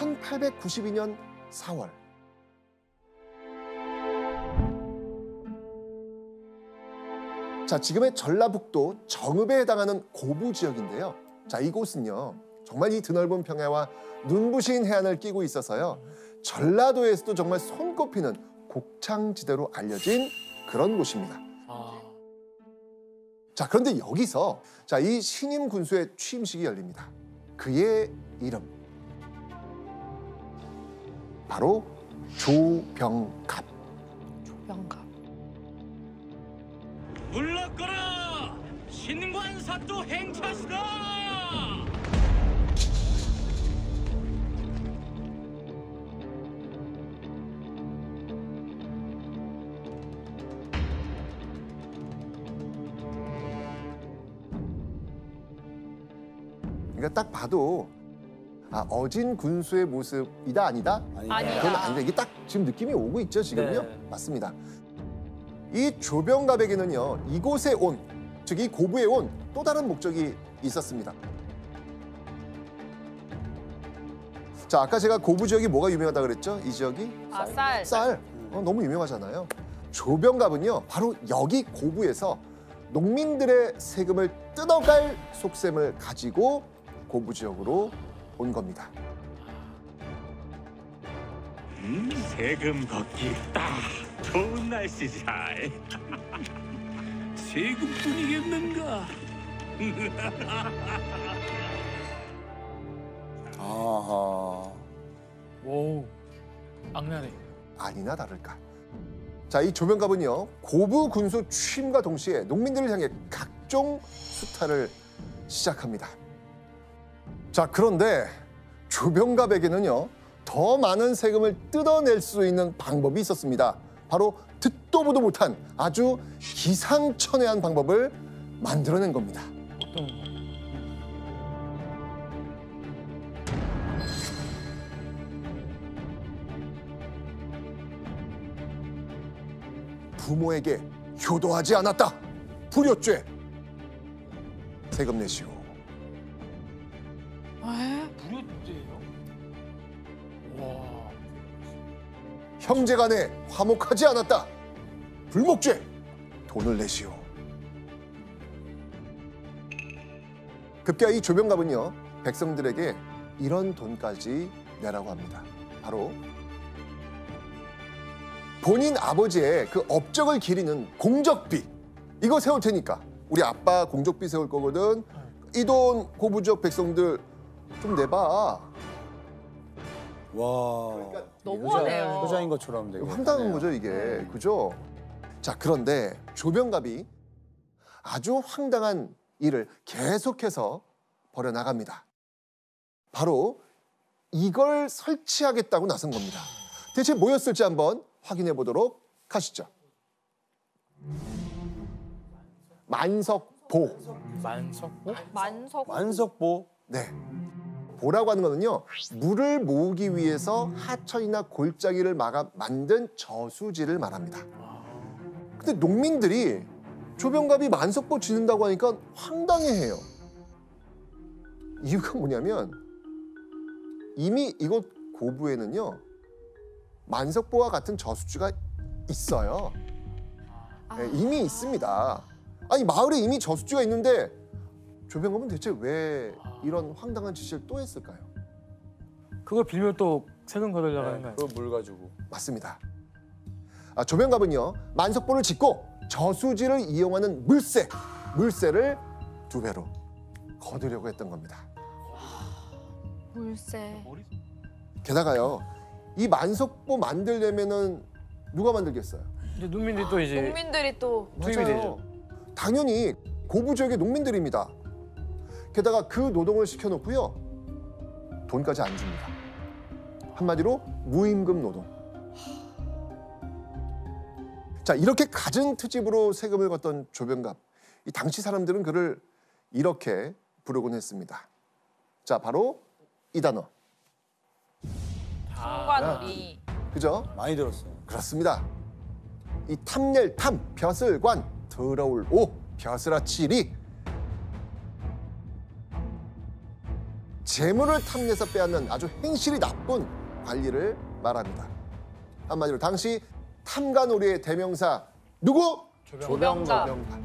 1892년 4월. 자, 지금의 전라북도 정읍에 해당하는 고부 지역인데요. 자, 이곳은요, 정말 이 드넓은 평야와 눈부신 해안을 끼고 있어서요, 전라도에서도 정말 손꼽히는 곡창지대로 알려진 그런 곳입니다. 자, 그런데 여기서 자, 이 신임 군수의 취임식이 열립니다. 그의 이름, 바로 조병갑. 조병갑. 물러거라! 신관사또 행차시다! 그러니까 딱 봐도 어진 군수의 모습이다 아니다? 아니다. 그건 아니다. 이게 딱 지금 느낌이 오고 있죠, 지금요? 네. 맞습니다. 이 조병갑에게는요, 이곳에 온, 즉 이 고부에 온 또 다른 목적이 있었습니다. 자, 아까 제가 고부 지역이 뭐가 유명하다 그랬죠? 이 지역이? 쌀. 쌀. 너무 유명하잖아요. 조병갑은요, 바로 여기 고부에서 농민들의 세금을 뜯어갈 속셈을 가지고 고부 지역으로 온 겁니다. 세금 걷기 딱 좋은 날씨자. 세금뿐이겠는가? 아하. 오, 악랄해. 아니나 다를까. 자, 이 조병갑은요, 고부 군수 취임과 동시에 농민들을 향해 각종 수탈을 시작합니다. 자, 그런데 조병갑에게는요, 더 많은 세금을 뜯어낼 수 있는 방법이 있었습니다. 바로 듣도 보도 못한 아주 기상천외한 방법을 만들어낸 겁니다. 어떤 부모에게 효도하지 않았다. 불효죄. 세금 내시오. 불효죄예요? 와, 형제간에 화목하지 않았다. 불목죄. 돈을 내시오. 급기야 이 조병갑은요, 백성들에게 이런 돈까지 내라고 합니다. 바로 본인 아버지의 그 업적을 기리는 공적비, 이거 세울 테니까 우리 아빠 공적비 세울 거거든. 이 돈 고부 지역 백성들 좀 내봐. 와. 너무하네요. 효자인 것처럼 되게. 황당한 거죠, 이게. 그죠? 자, 그런데 조병갑이 아주 황당한 일을 계속해서 벌여나갑니다. 바로 이걸 설치하겠다고 나선 겁니다. 대체 뭐였을지 한번 확인해 보도록 하시죠. 만석보. 만석보? 만석보. 네. 보라고 하는 거는요, 물을 모으기 위해서 하천이나 골짜기를 막아 만든 저수지를 말합니다. 근데 농민들이 조병갑이 만석보 짓는다고 하니까 황당해해요. 이유가 뭐냐면 이미 이곳 고부에는요, 만석보와 같은 저수지가 있어요. 네, 이미 있습니다. 아니, 마을에 이미 저수지가 있는데 조병갑은 대체 왜 이런 황당한 짓을 또 했을까요? 그걸 빌면 또 세금 거들려고 하는 거예요. 그걸 물 가지고. 맞습니다. 조병갑은요, 만석보를 짓고 저수지를 이용하는 물세를 2배로 거두려고 했던 겁니다. 물세. 게다가요, 이 만석보 만들려면은 누가 만들겠어요? 이제 농민들이 또 이제 농민들이 또 투입이 되죠. 당연히 고부 지역의 농민들입니다. 게다가 그 노동을 시켜놓고요, 돈까지 안 줍니다. 한마디로 무임금 노동. 자, 이렇게 갖은 트집으로 세금을 걷던 조병갑. 이 당시 사람들은 그를 이렇게 부르곤 했습니다. 자, 바로 이 단어. 성관우리. 그죠? 많이 들었어요. 그렇습니다. 이 탐낼 탐, 벼슬관, 더러울 오, 벼슬아치리. 재물을 탐내서 빼앗는 아주 행실이 나쁜 관리를 말합니다. 한마디로 당시 탐관오리의 대명사 누구? 조병갑. 조병갑.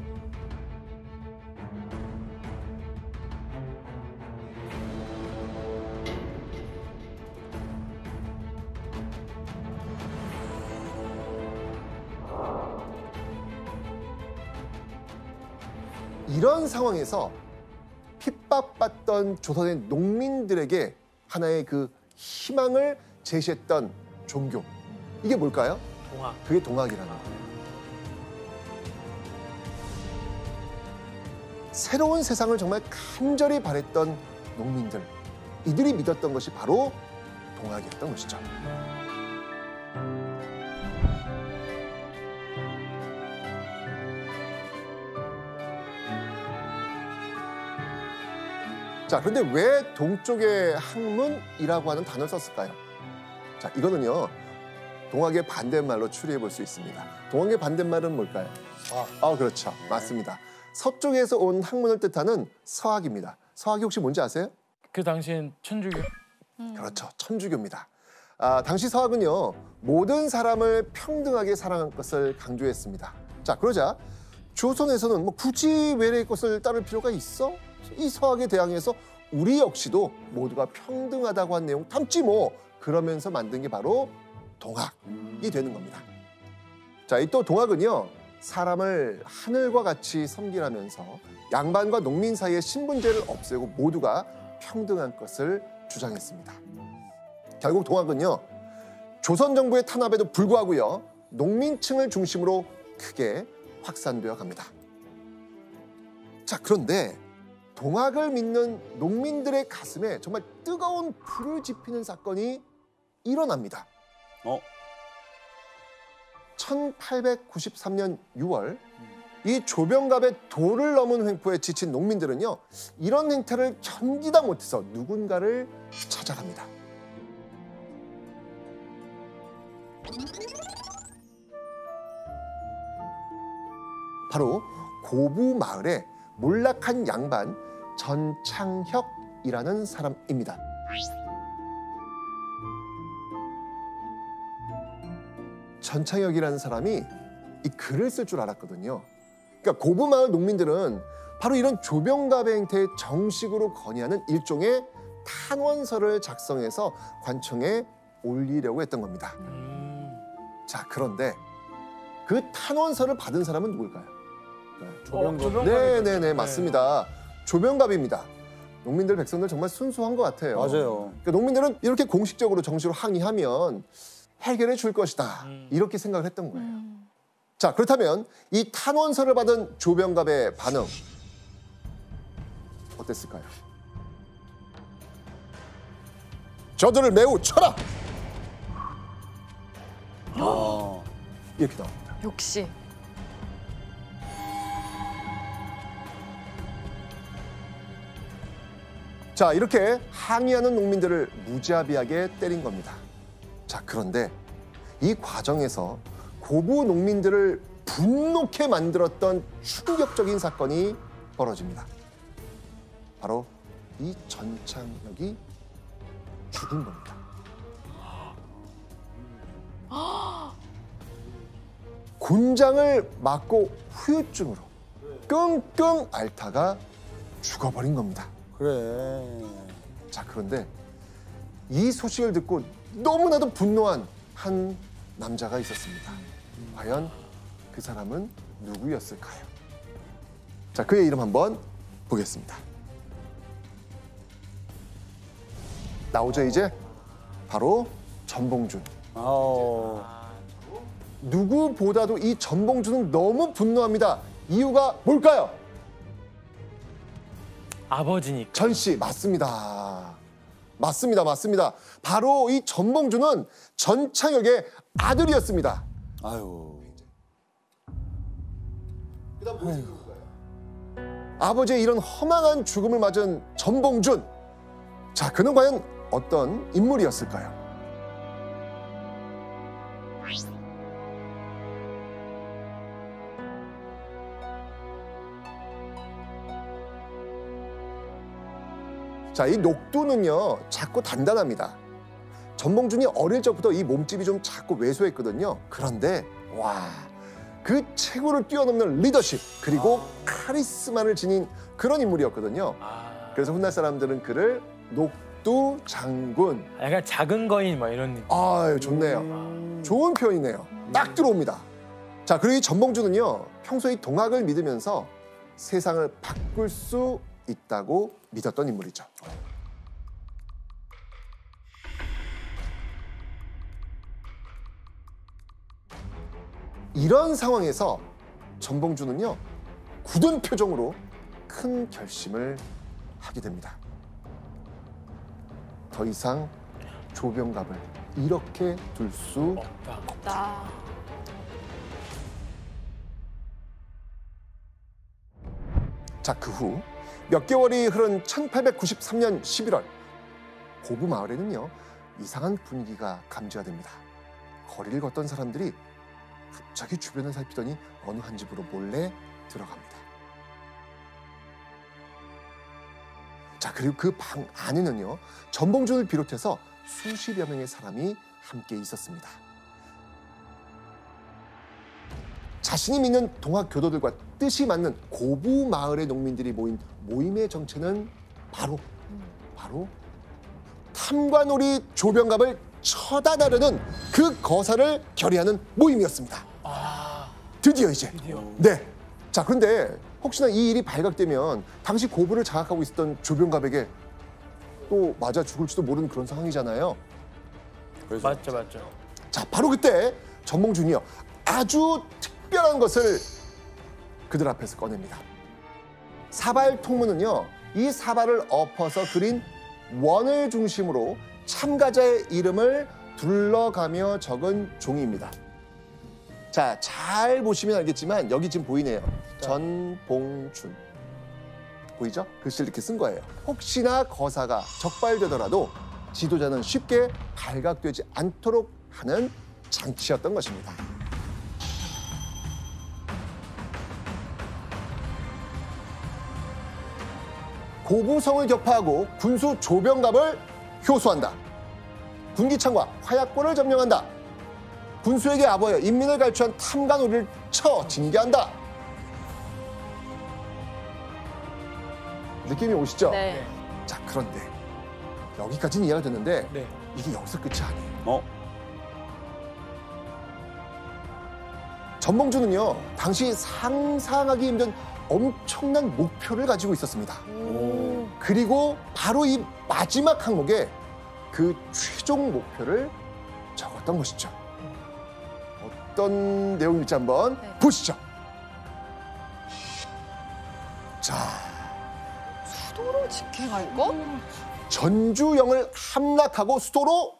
이런 상황에서 핍박받던 조선의 농민들에게 하나의 그 희망을 제시했던 종교. 이게 뭘까요? 동학. 그게 동학이라는 거예요. 새로운 세상을 정말 간절히 바랬던 농민들. 이들이 믿었던 것이 바로 동학이었던 것이죠. 자, 그런데 왜 동쪽의 학문이라고 하는 단어를 썼을까요? 자, 이거는요, 동학의 반대말로 추리해 볼 수 있습니다. 동학의 반대말은 뭘까요? 서학. 그렇죠. 맞습니다. 서쪽에서 온 학문을 뜻하는 서학입니다. 서학이 혹시 뭔지 아세요? 그 당시엔 천주교. 그렇죠. 천주교입니다. 당시 서학은요, 모든 사람을 평등하게 사랑한 것을 강조했습니다. 자, 그러자 조선에서는 뭐 굳이 외래의 것을 따를 필요가 있어? 이 서학에 대항해서 우리 역시도 모두가 평등하다고 한 내용 담지 뭐, 그러면서 만든 게 바로 동학이 되는 겁니다. 자, 이 또 동학은요, 사람을 하늘과 같이 섬기라면서 양반과 농민 사이의 신분제를 없애고 모두가 평등한 것을 주장했습니다. 결국 동학은요, 조선 정부의 탄압에도 불구하고요, 농민층을 중심으로 크게 확산되어 갑니다. 자, 그런데 동학을 믿는 농민들의 가슴에 정말 뜨거운 불을 지피는 사건이 일어납니다. 1893년 6월 이 조병갑의 도를 넘은 횡포에 지친 농민들은요, 이런 행태를 견디다 못해서 누군가를 찾아갑니다. 바로 고부 마을의 몰락한 양반 전창혁이라는 사람입니다. 전창혁이라는 사람이 이 글을 쓸 줄 알았거든요. 그러니까 고부마을 농민들은 바로 이런 조병갑의 행태에 정식으로 건의하는 일종의 탄원서를 작성해서 관청에 올리려고 했던 겁니다. 자, 그런데 그 탄원서를 받은 사람은 누굴까요? 조병갑. 네네네, 맞습니다. 조병갑입니다. 농민들, 백성들 정말 순수한 것 같아요. 맞아요. 그러니까 농민들은 이렇게 공식적으로 정식으로 항의하면 해결해 줄 것이다, 이렇게 생각을 했던 거예요. 자, 그렇다면 이 탄원서를 받은 조병갑의 반응 어땠을까요? 저들을 매우 쳐라! 이렇게 나옵니다. 역시. 자, 이렇게 항의하는 농민들을 무자비하게 때린 겁니다. 자, 그런데 이 과정에서 고부 농민들을 분노케 만들었던 충격적인 사건이 벌어집니다. 바로 이 전창혁이 죽은 겁니다. 곤장을 맞고 후유증으로 끙끙 앓다가 죽어버린 겁니다. 그래. 자, 그런데 이 소식을 듣고 너무나도 분노한 한 남자가 있었습니다. 과연 그 사람은 누구였을까요? 자, 그의 이름 한번 보겠습니다. 나오죠, 이제? 바로 전봉준. 누구보다도 이 전봉준은 너무 분노합니다. 이유가 뭘까요? 아버지니까. 전씨, 맞습니다. 맞습니다. 바로 이 전봉준은 전창혁의 아들이었습니다. 아유. 아버지의 이런 허망한 죽음을 맞은 전봉준. 자, 그는 과연 어떤 인물이었을까요? 자, 이 녹두는요 작고 단단합니다. 전봉준이 어릴 적부터 이 몸집이 좀 작고 왜소했거든요. 그런데 와, 그 최고를 뛰어넘는 리더십 그리고 카리스마를 지닌 그런 인물이었거든요. 그래서 훗날 사람들은 그를 녹두 장군. 약간 작은 거인 막 이런 느낌. 아유, 좋네요. 좋은 표현이네요. 딱 들어옵니다. 자, 그리고 이 전봉준은요 평소에 동학을 믿으면서 세상을 바꿀 수 있다고 믿었던 인물이죠. 이런 상황에서 전봉준은요 굳은 표정으로 큰 결심을 하게 됩니다. 더 이상 조병갑을 이렇게 둘 수 나 자, 그 후 몇 개월이 흐른 1893년 11월 고부 마을에는요 이상한 분위기가 감지가 됩니다. 거리를 걷던 사람들이 갑자기 주변을 살피더니 어느 한 집으로 몰래 들어갑니다. 자, 그리고 그 방 안에는요 전봉준을 비롯해서 수십여 명의 사람이 함께 있었습니다. 자신이 믿는 동학 교도들과 뜻이 맞는 고부 마을의 농민들이 모인 모임의 정체는 바로 탐관오리 조병갑을 처단하려는 그 거사를 결의하는 모임이었습니다. 드디어 이제. 네. 자, 그런데 혹시나 이 일이 발각되면 당시 고부를 장악하고 있었던 조병갑에게 또 맞아 죽을지도 모르는 그런 상황이잖아요. 맞죠. 자, 바로 그때 전봉준이요 아주 특별한 것을 그들 앞에서 꺼냅니다. 사발 통문은요 이 사발을 엎어서 그린 원을 중심으로 참가자의 이름을 둘러가며 적은 종이입니다. 자, 잘 보시면 알겠지만 여기 지금 보이네요. 전봉준. 보이죠? 글씨를 이렇게 쓴 거예요. 혹시나 거사가 적발되더라도 지도자는 쉽게 발각되지 않도록 하는 장치였던 것입니다. 고부성을 격파하고 군수 조병갑을 효소한다. 군기창과 화약고를 점령한다. 군수에게 아부하여 인민을 갈취한 탐관오리를 쳐 징계한다. 느낌이 오시죠? 네. 자, 그런데 여기까지는 이해가 됐는데 네. 이게 여기서 끝이 아니에요. 어? 전봉준은요 당시 상상하기 힘든 엄청난 목표를 가지고 있었습니다. 그리고 바로 이 마지막 항목에 그 최종 목표를 적었던 것이죠. 어떤 내용일지 한번 네. 보시죠. 자, 수도로 직행할 것? 전주영을 함락하고 수도로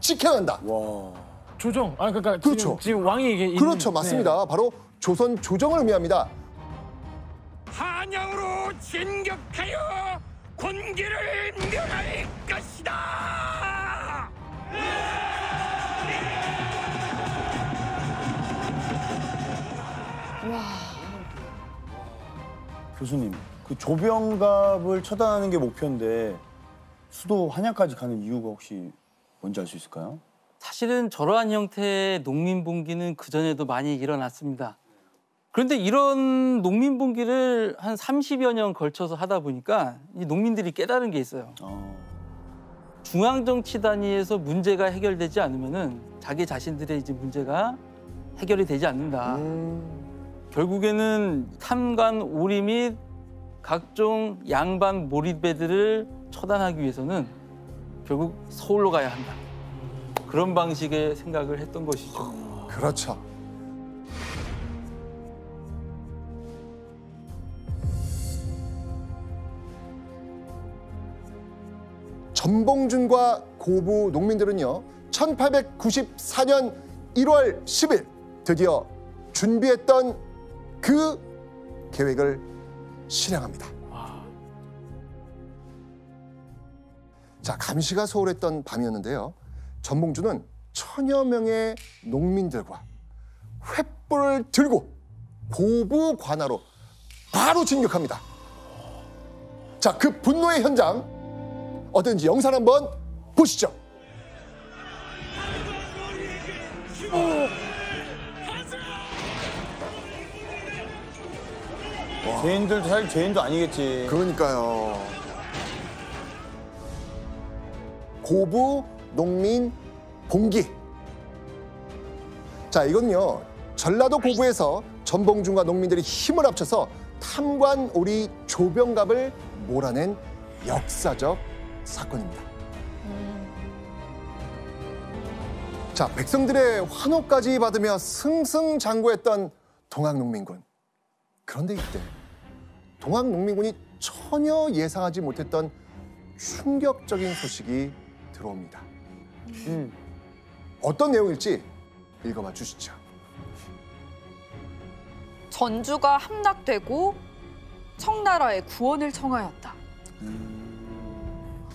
직행한다. 와. 조정. 그러니까 그렇죠. 지금 왕이 이게 있는- 그렇죠, 맞습니다. 네. 바로 조선 조정을 의미합니다. 한양으로 진격하여 군기를 멸할 것이다. 교수님, 그 조병갑을 처단하는 게 목표인데 수도 한양까지 가는 이유가 혹시 뭔지 알 수 있을까요? 사실은 저러한 형태의 농민봉기는 그전에도 많이 일어났습니다. 그런데 이런 농민봉기를 한 30여 년 걸쳐서 하다 보니까 이 농민들이 깨달은 게 있어요. 중앙정치 단위에서 문제가 해결되지 않으면은 자기 자신들의 이제 문제가 해결이 되지 않는다. 결국에는 탐관 오리 및 각종 양반 몰입배들을 처단하기 위해서는 결국 서울로 가야 한다. 그런 방식의 생각을 했던 것이죠. 그렇죠. 전봉준과 고부 농민들은요 1894년 1월 10일 드디어 준비했던 그 계획을 실행합니다. 자, 감시가 소홀했던 밤이었는데요. 전봉준은 천여 명의 농민들과 횃불을 들고 고부 관하로 바로 진격합니다. 자, 그 분노의 현장 어떤지 영상 한번 보시죠. 죄인들도 사실 죄인도 아니겠지. 그러니까요. 고부, 농민, 봉기. 자, 이건요. 전라도 고부에서 전봉준과 농민들이 힘을 합쳐서 탐관 오리 조병갑을 몰아낸 역사적 사건입니다. 자, 백성들의 환호까지 받으며 승승장구했던 동학농민군. 그런데 이때 동학농민군이 전혀 예상하지 못했던 충격적인 소식이 들어옵니다. 어떤 내용일지 읽어봐 주시죠. 전주가 함락되고 청나라의 구원을 청하였다.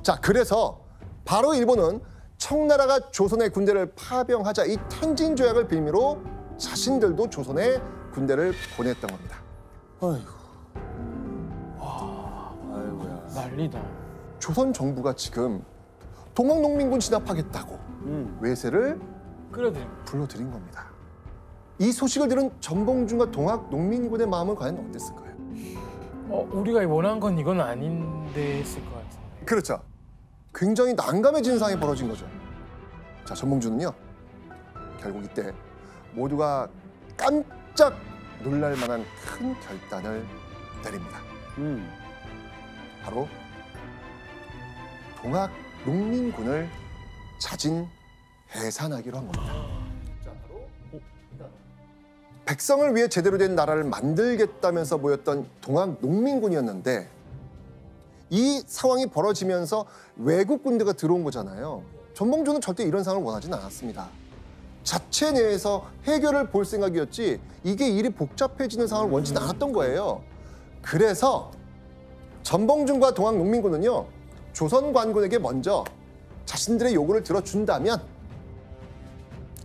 자, 그래서 바로 일본은 청나라가 조선의 군대를 파병하자 이 텐진 조약을 빌미로 자신들도 조선에 군대를 보냈던 겁니다. 아이고. 아이고야. 난리다. 조선 정부가 지금 동학농민군 진압하겠다고 외세를 끌어들임. 불러들인 겁니다. 이 소식을 들은 전봉준과 동학농민군의 마음은 과연 어땠을까요? 우리가 원한 건 이건 아닌데 했을 것 같은데. 그렇죠. 굉장히 난감해지는 상황이 벌어진 거죠. 자, 전봉준은요. 결국 이때 모두가 깜짝 놀랄 만한 큰 결단을 내립니다. 바로 동학농민군을 자진 해산하기로 한 겁니다. 백성을 위해 제대로 된 나라를 만들겠다면서 모였던 동학농민군이었는데 이 상황이 벌어지면서 외국 군대가 들어온 거잖아요. 전봉준은 절대 이런 상황을 원하진 않았습니다. 자체 내에서 해결을 볼 생각이었지 이게 일이 복잡해지는 상황을 원치는 않았던 거예요. 그래서 전봉준과 동학농민군은요. 조선 관군에게 먼저 자신들의 요구를 들어준다면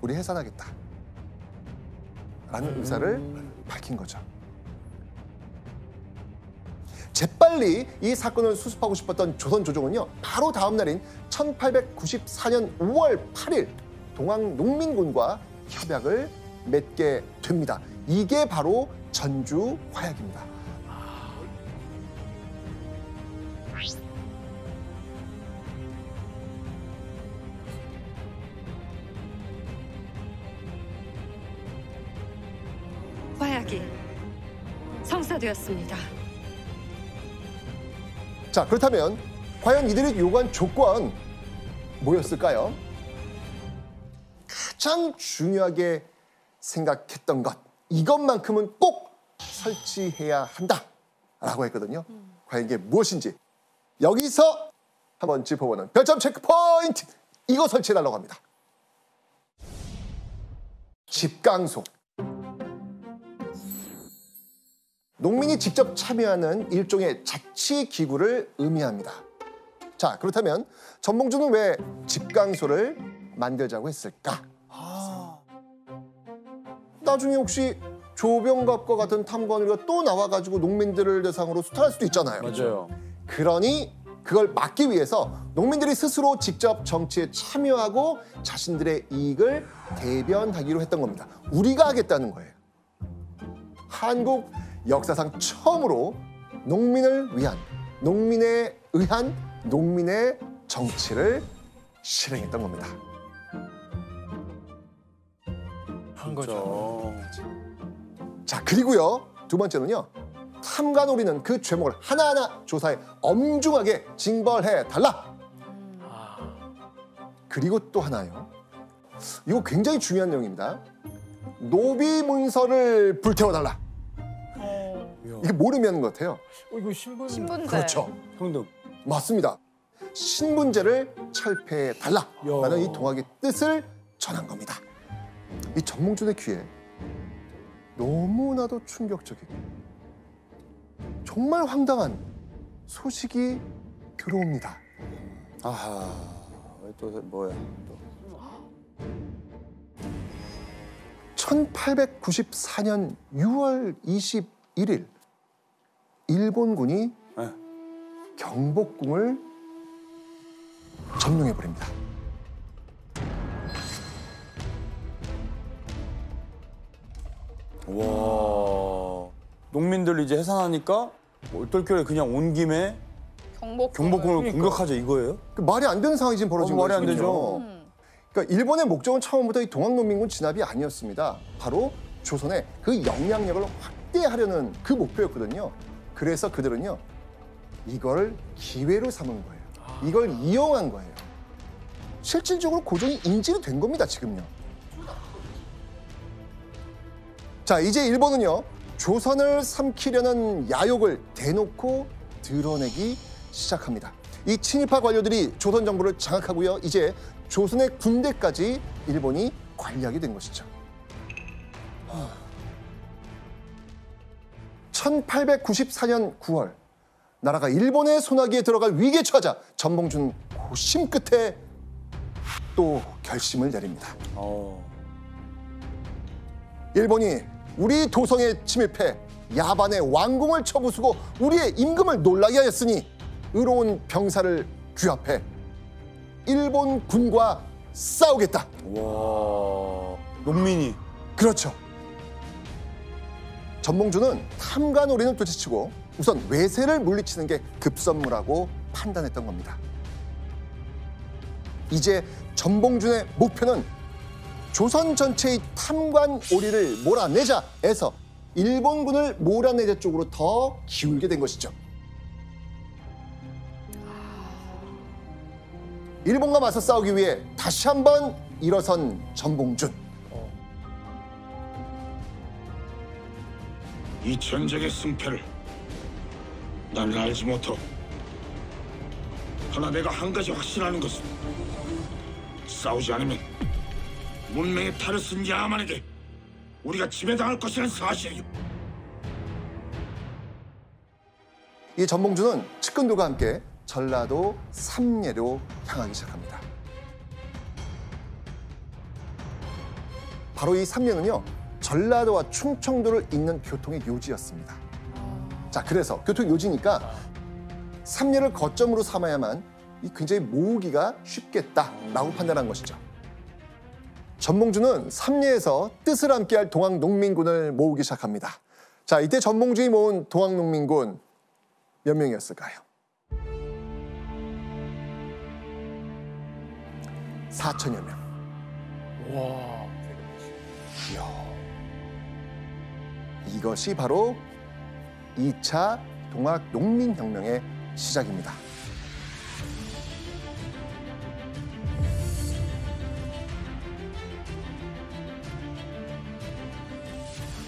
우리 해산하겠다 라는 의사를 밝힌 거죠. 재빨리 이 사건을 수습하고 싶었던 조선 조정은요. 바로 다음 날인 1894년 5월 8일 동학농민군과 협약을 맺게 됩니다. 이게 바로 전주 화약입니다. 화약이 성사되었습니다. 자, 그렇다면 과연 이들이 요구한 조건 뭐였을까요? 가장 중요하게 생각했던 것, 이것만큼은 꼭 설치해야 한다라고 했거든요. 과연 이게 무엇인지 여기서 한번 짚어보는 별점 체크 포인트, 이거 설치해달라고 합니다. 집강소. 농민이 직접 참여하는 일종의 자치기구를 의미합니다. 자, 그렇다면 전봉준은 왜 집강소를 만들자고 했을까? 나중에 혹시 조병갑과 같은 탐관우리가 또 나와가지고 농민들을 대상으로 수탈할 수도 있잖아요. 맞아요. 그러니 그걸 막기 위해서 농민들이 스스로 직접 정치에 참여하고 자신들의 이익을 대변하기로 했던 겁니다. 우리가 하겠다는 거예요. 한국 역사상 처음으로 농민을 위한, 농민에 의한 농민의 정치를 실행했던 겁니다. 한 거죠. 자, 그리고요. 두 번째는요. 탐관오리는 그 죄목을 하나하나 조사해 엄중하게 징벌해 달라. 그리고 또 하나요. 이거 굉장히 중요한 내용입니다. 노비 문서를 불태워 달라. 이게 모르면 것 같아요. 이거 신분. 신분제. 그렇죠. 평등. 맞습니다. 신분제를 철폐해 달라라는 이 동학의 뜻을 전한 겁니다. 이 전봉준의 귀에 너무나도 충격적이고 정말 황당한 소식이 들어옵니다. 아하. 또 뭐야? 또. 1894년 6월 21일 일본군이 네. 경복궁을 점령해버립니다. 와. 농민들 이제 해산하니까 얼떨결에 그냥 온 김에 경복궁을 그러니까. 공격하자 이거예요? 그 말이 안 되는 상황이 지금 벌어진 말이 거예요. 안 지금요. 되죠. 그러니까 일본의 목적은 처음부터 이 동학농민군 진압이 아니었습니다. 바로 조선의 그 영향력을 확대하려는 그 목표였거든요. 그래서 그들은요, 이걸 기회로 삼은 거예요. 이걸 이용한 거예요. 실질적으로 고종이 인질이 된 겁니다, 지금요. 자, 이제 일본은요, 조선을 삼키려는 야욕을 대놓고 드러내기 시작합니다. 이 친일파 관료들이 조선 정부를 장악하고요, 이제 조선의 군대까지 일본이 관리하게 된 것이죠. 1894년 9월, 나라가 일본의 손아귀에 들어갈 위기에 처하자 전봉준 고심 끝에 또 결심을 내립니다. 일본이 우리 도성에 침입해 야반의 왕궁을 쳐부수고 우리의 임금을 놀라게 하였으니 의로운 병사를 규합해 일본 군과 싸우겠다. 와. 농민이. 그렇죠. 전봉준은 탐관오리는 둘째치고 우선 외세를 물리치는 게 급선무라고 판단했던 겁니다. 이제 전봉준의 목표는 조선 전체의 탐관오리를 몰아내자 해서 일본군을 몰아내자 쪽으로 더 기울게 된 것이죠. 일본과 맞서 싸우기 위해 다시 한번 일어선 전봉준. 이 전쟁의 승패를 나는 알지 못하오. 그러나 내가 한 가지 확신하는 것은 싸우지 않으면 문명의 탈을 쓴 야만에게 우리가 지배당할 것이라는 사실이오. 이 전봉준은 측근들과 함께 전라도 삼례로 향하기 시작합니다. 바로 이 삼례는요, 전라도와 충청도를 잇는 교통의 요지였습니다. 자, 그래서 교통 요지니까 삼례를 거점으로 삼아야만 이 굉장히 모으기가 쉽겠다라고 판단한 것이죠. 전봉준은 삼례에서 뜻을 함께할 동학농민군을 모으기 시작합니다. 자, 이때 전봉준이 모은 동학농민군 몇 명이었을까요? 4천여 명. 와. 이것이 바로 2차 동학농민혁명의 시작입니다.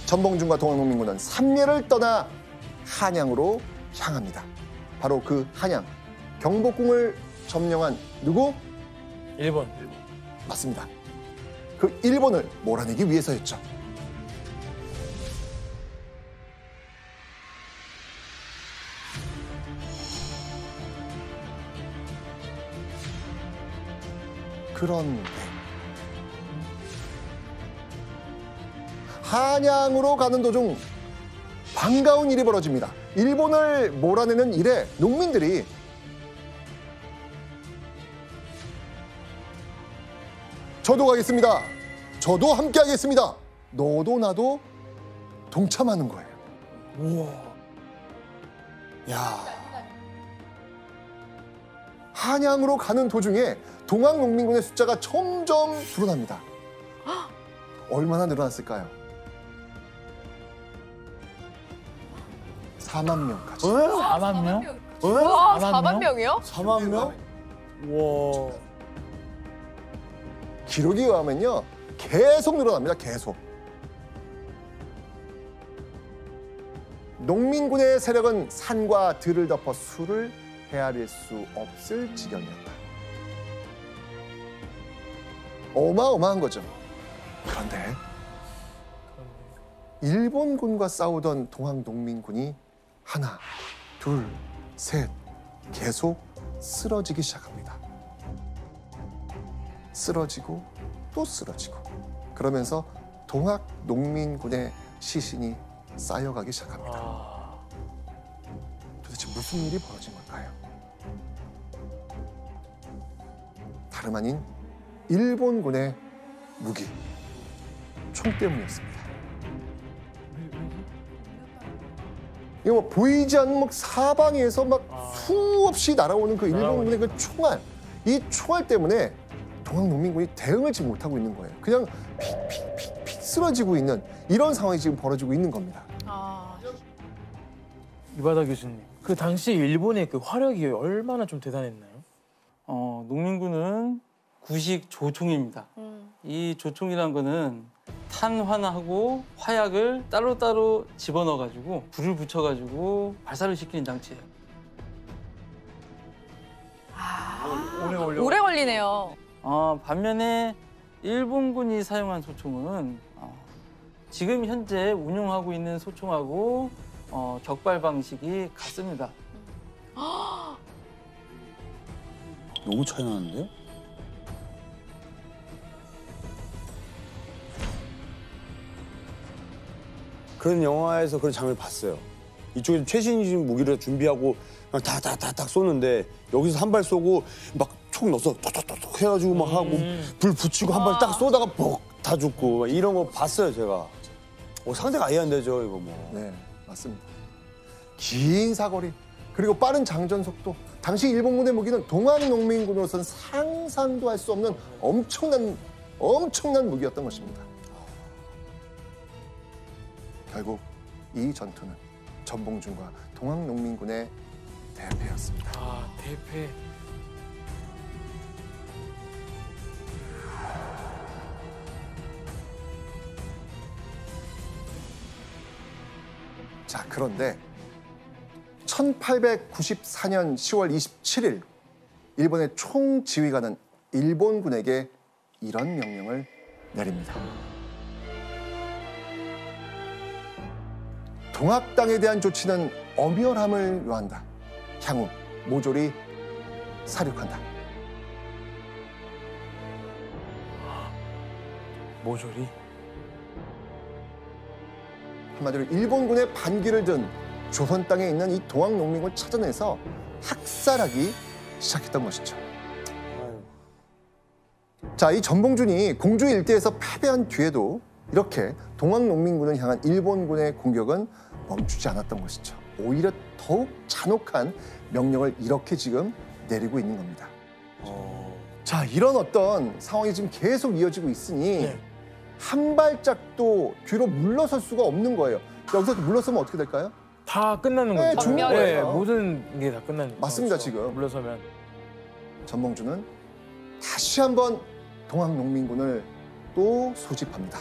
전봉준과 동학농민군은 삼례를 떠나 한양으로 향합니다. 바로 그 한양, 경복궁을 점령한 누구? 일본. 맞습니다. 그 일본을 몰아내기 위해서였죠. 그런데 한양으로 가는 도중 반가운 일이 벌어집니다. 일본을 몰아내는 일에 농민들이 저도 가겠습니다. 저도 함께 하겠습니다. 너도 나도 동참하는 거예요. 우와. 야. 한양으로 가는 도중에 동학농민군의 숫자가 점점 줄어납니다. 얼마나 늘어났을까요? 4만 명까지. 4만 명? 와, 4만 4만 명? 명이요? 4만 명? 와. 기록에 의하면요, 계속 늘어납니다. 계속. 농민군의 세력은 산과 들을 덮어 수를 헤아릴 수 없을 지경이었다. 어마어마한 거죠. 그런데 일본군과 싸우던 동학농민군이 하나, 둘, 셋 계속 쓰러지기 시작합니다. 쓰러지고 또 쓰러지고 그러면서 동학농민군의 시신이 쌓여가기 시작합니다. 도대체 무슨 일이 벌어진 걸까요? 다름 아닌 일본군의 무기, 총 때문이었습니다. 이거 뭐 보이지 않는 막 사방에서 막 수없이 날아오는 그 일본군의 그 총알, 이 총알 때문에 동학농민군이 대응을 지금 못하고 있는 거예요. 그냥 픽픽픽픽 쓰러지고 있는 이런 상황이 지금 벌어지고 있는 겁니다. 이바다 교수님, 그 당시 일본의 그 화력이 얼마나 좀 대단했나요? 농민군은 구식 조총입니다. 이 조총이란 거는 탄환하고 화약을 따로따로 집어넣어가지고 불을 붙여가지고 발사를 시키는 장치예요. 오래 걸리네요. 반면에 일본군이 사용한 소총은 지금 현재 운용하고 있는 소총하고 격발 방식이 같습니다. 너무 차이 나는데요? 그런 영화에서 그런 장면을 봤어요. 이쪽에서 최신식 무기를 준비하고 그냥 다다다닥 쏘는데 여기서 한 발 쏘고 막 총 넣어서 톡톡톡 해가지고 막 하고 불 붙이고 한 발 딱 쏘다가 퍽 다 죽고 막 이런 거 봤어요 제가. 상대가 아예 안 되죠 이거 뭐. 네, 맞습니다. 긴 사거리 그리고 빠른 장전 속도. 당시 일본군의 무기는 동학농민군으로서는 상상도 할 수 없는 엄청난 무기였던 것입니다. 결국 이 전투는 전봉준과 동학농민군의 대패였습니다. 대패. 자, 그런데 1894년 10월 27일 일본의 총지휘관은 일본군에게 이런 명령을 내립니다. 동학당에 대한 조치는 엄연함을 요한다. 향후 모조리 사륙한다. 모조리? 한마디로 일본군의 반기를 든 조선 땅에 있는 이 동학농민군을 찾아내서 학살하기 시작했던 것이죠. 자, 이 전봉준이 공주 일대에서 패배한 뒤에도 이렇게 동학농민군을 향한 일본군의 공격은 멈추지 않았던 것이죠. 오히려 더욱 잔혹한 명령을 이렇게 지금 내리고 있는 겁니다. 자, 이런 어떤 상황이 지금 계속 이어지고 있으니 네. 한 발짝도 뒤로 물러설 수가 없는 거예요. 여기서 물러서면 어떻게 될까요? 다 끝나는 네, 거죠. 죽는 거예요. 모든 게 다 끝나는 거죠. 맞습니다, 그렇죠. 지금. 물러서면. 전봉준은 다시 한번 동학농민군을 또 소집합니다.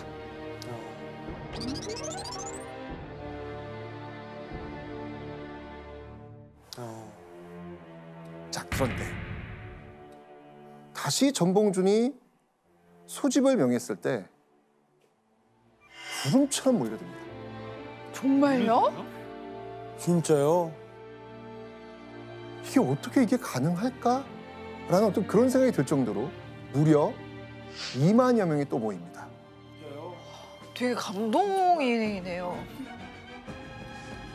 자, 그런데 다시 전봉준이 소집을 명했을 때 구름처럼 몰려듭니다. 정말요? 진짜요? 이게 어떻게 이게 가능할까? 라는 어떤 그런 생각이 들 정도로 무려 2만여 명이 또 모입니다. 되게 감동이네요.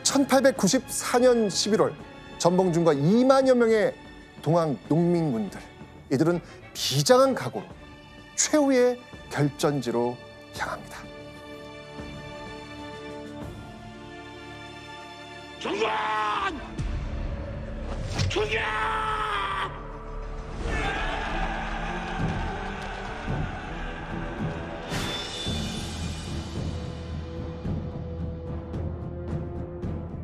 1894년 11월 전봉준과 2만여 명의 동학 농민군들, 이들은 비장한 각오로 최후의 결전지로 향합니다. 정관! 죽여!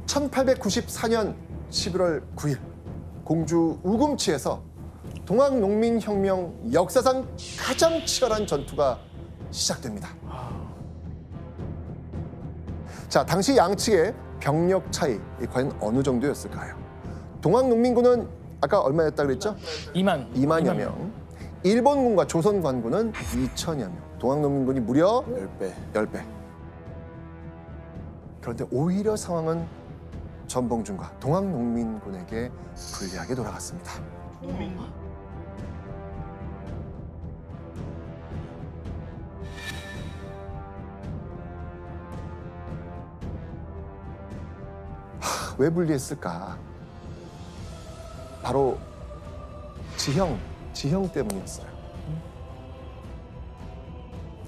(1894년 11월 9일) 공주 우금치에서 동학농민혁명 역사상 가장 치열한 전투가 시작됩니다. 자, 당시 양측의 병력 차이 과연 어느 정도였을까요? 동학농민군은 아까 얼마였다 그랬죠? 2만여 명. 일본군과 조선관군은 2천여 명. 동학농민군이 무려 10배. 그런데 오히려 상황은 전봉준과 동학농민군에게 불리하게 돌아갔습니다. 왜 불리했을까? 바로 지형 지형 때문이었어요.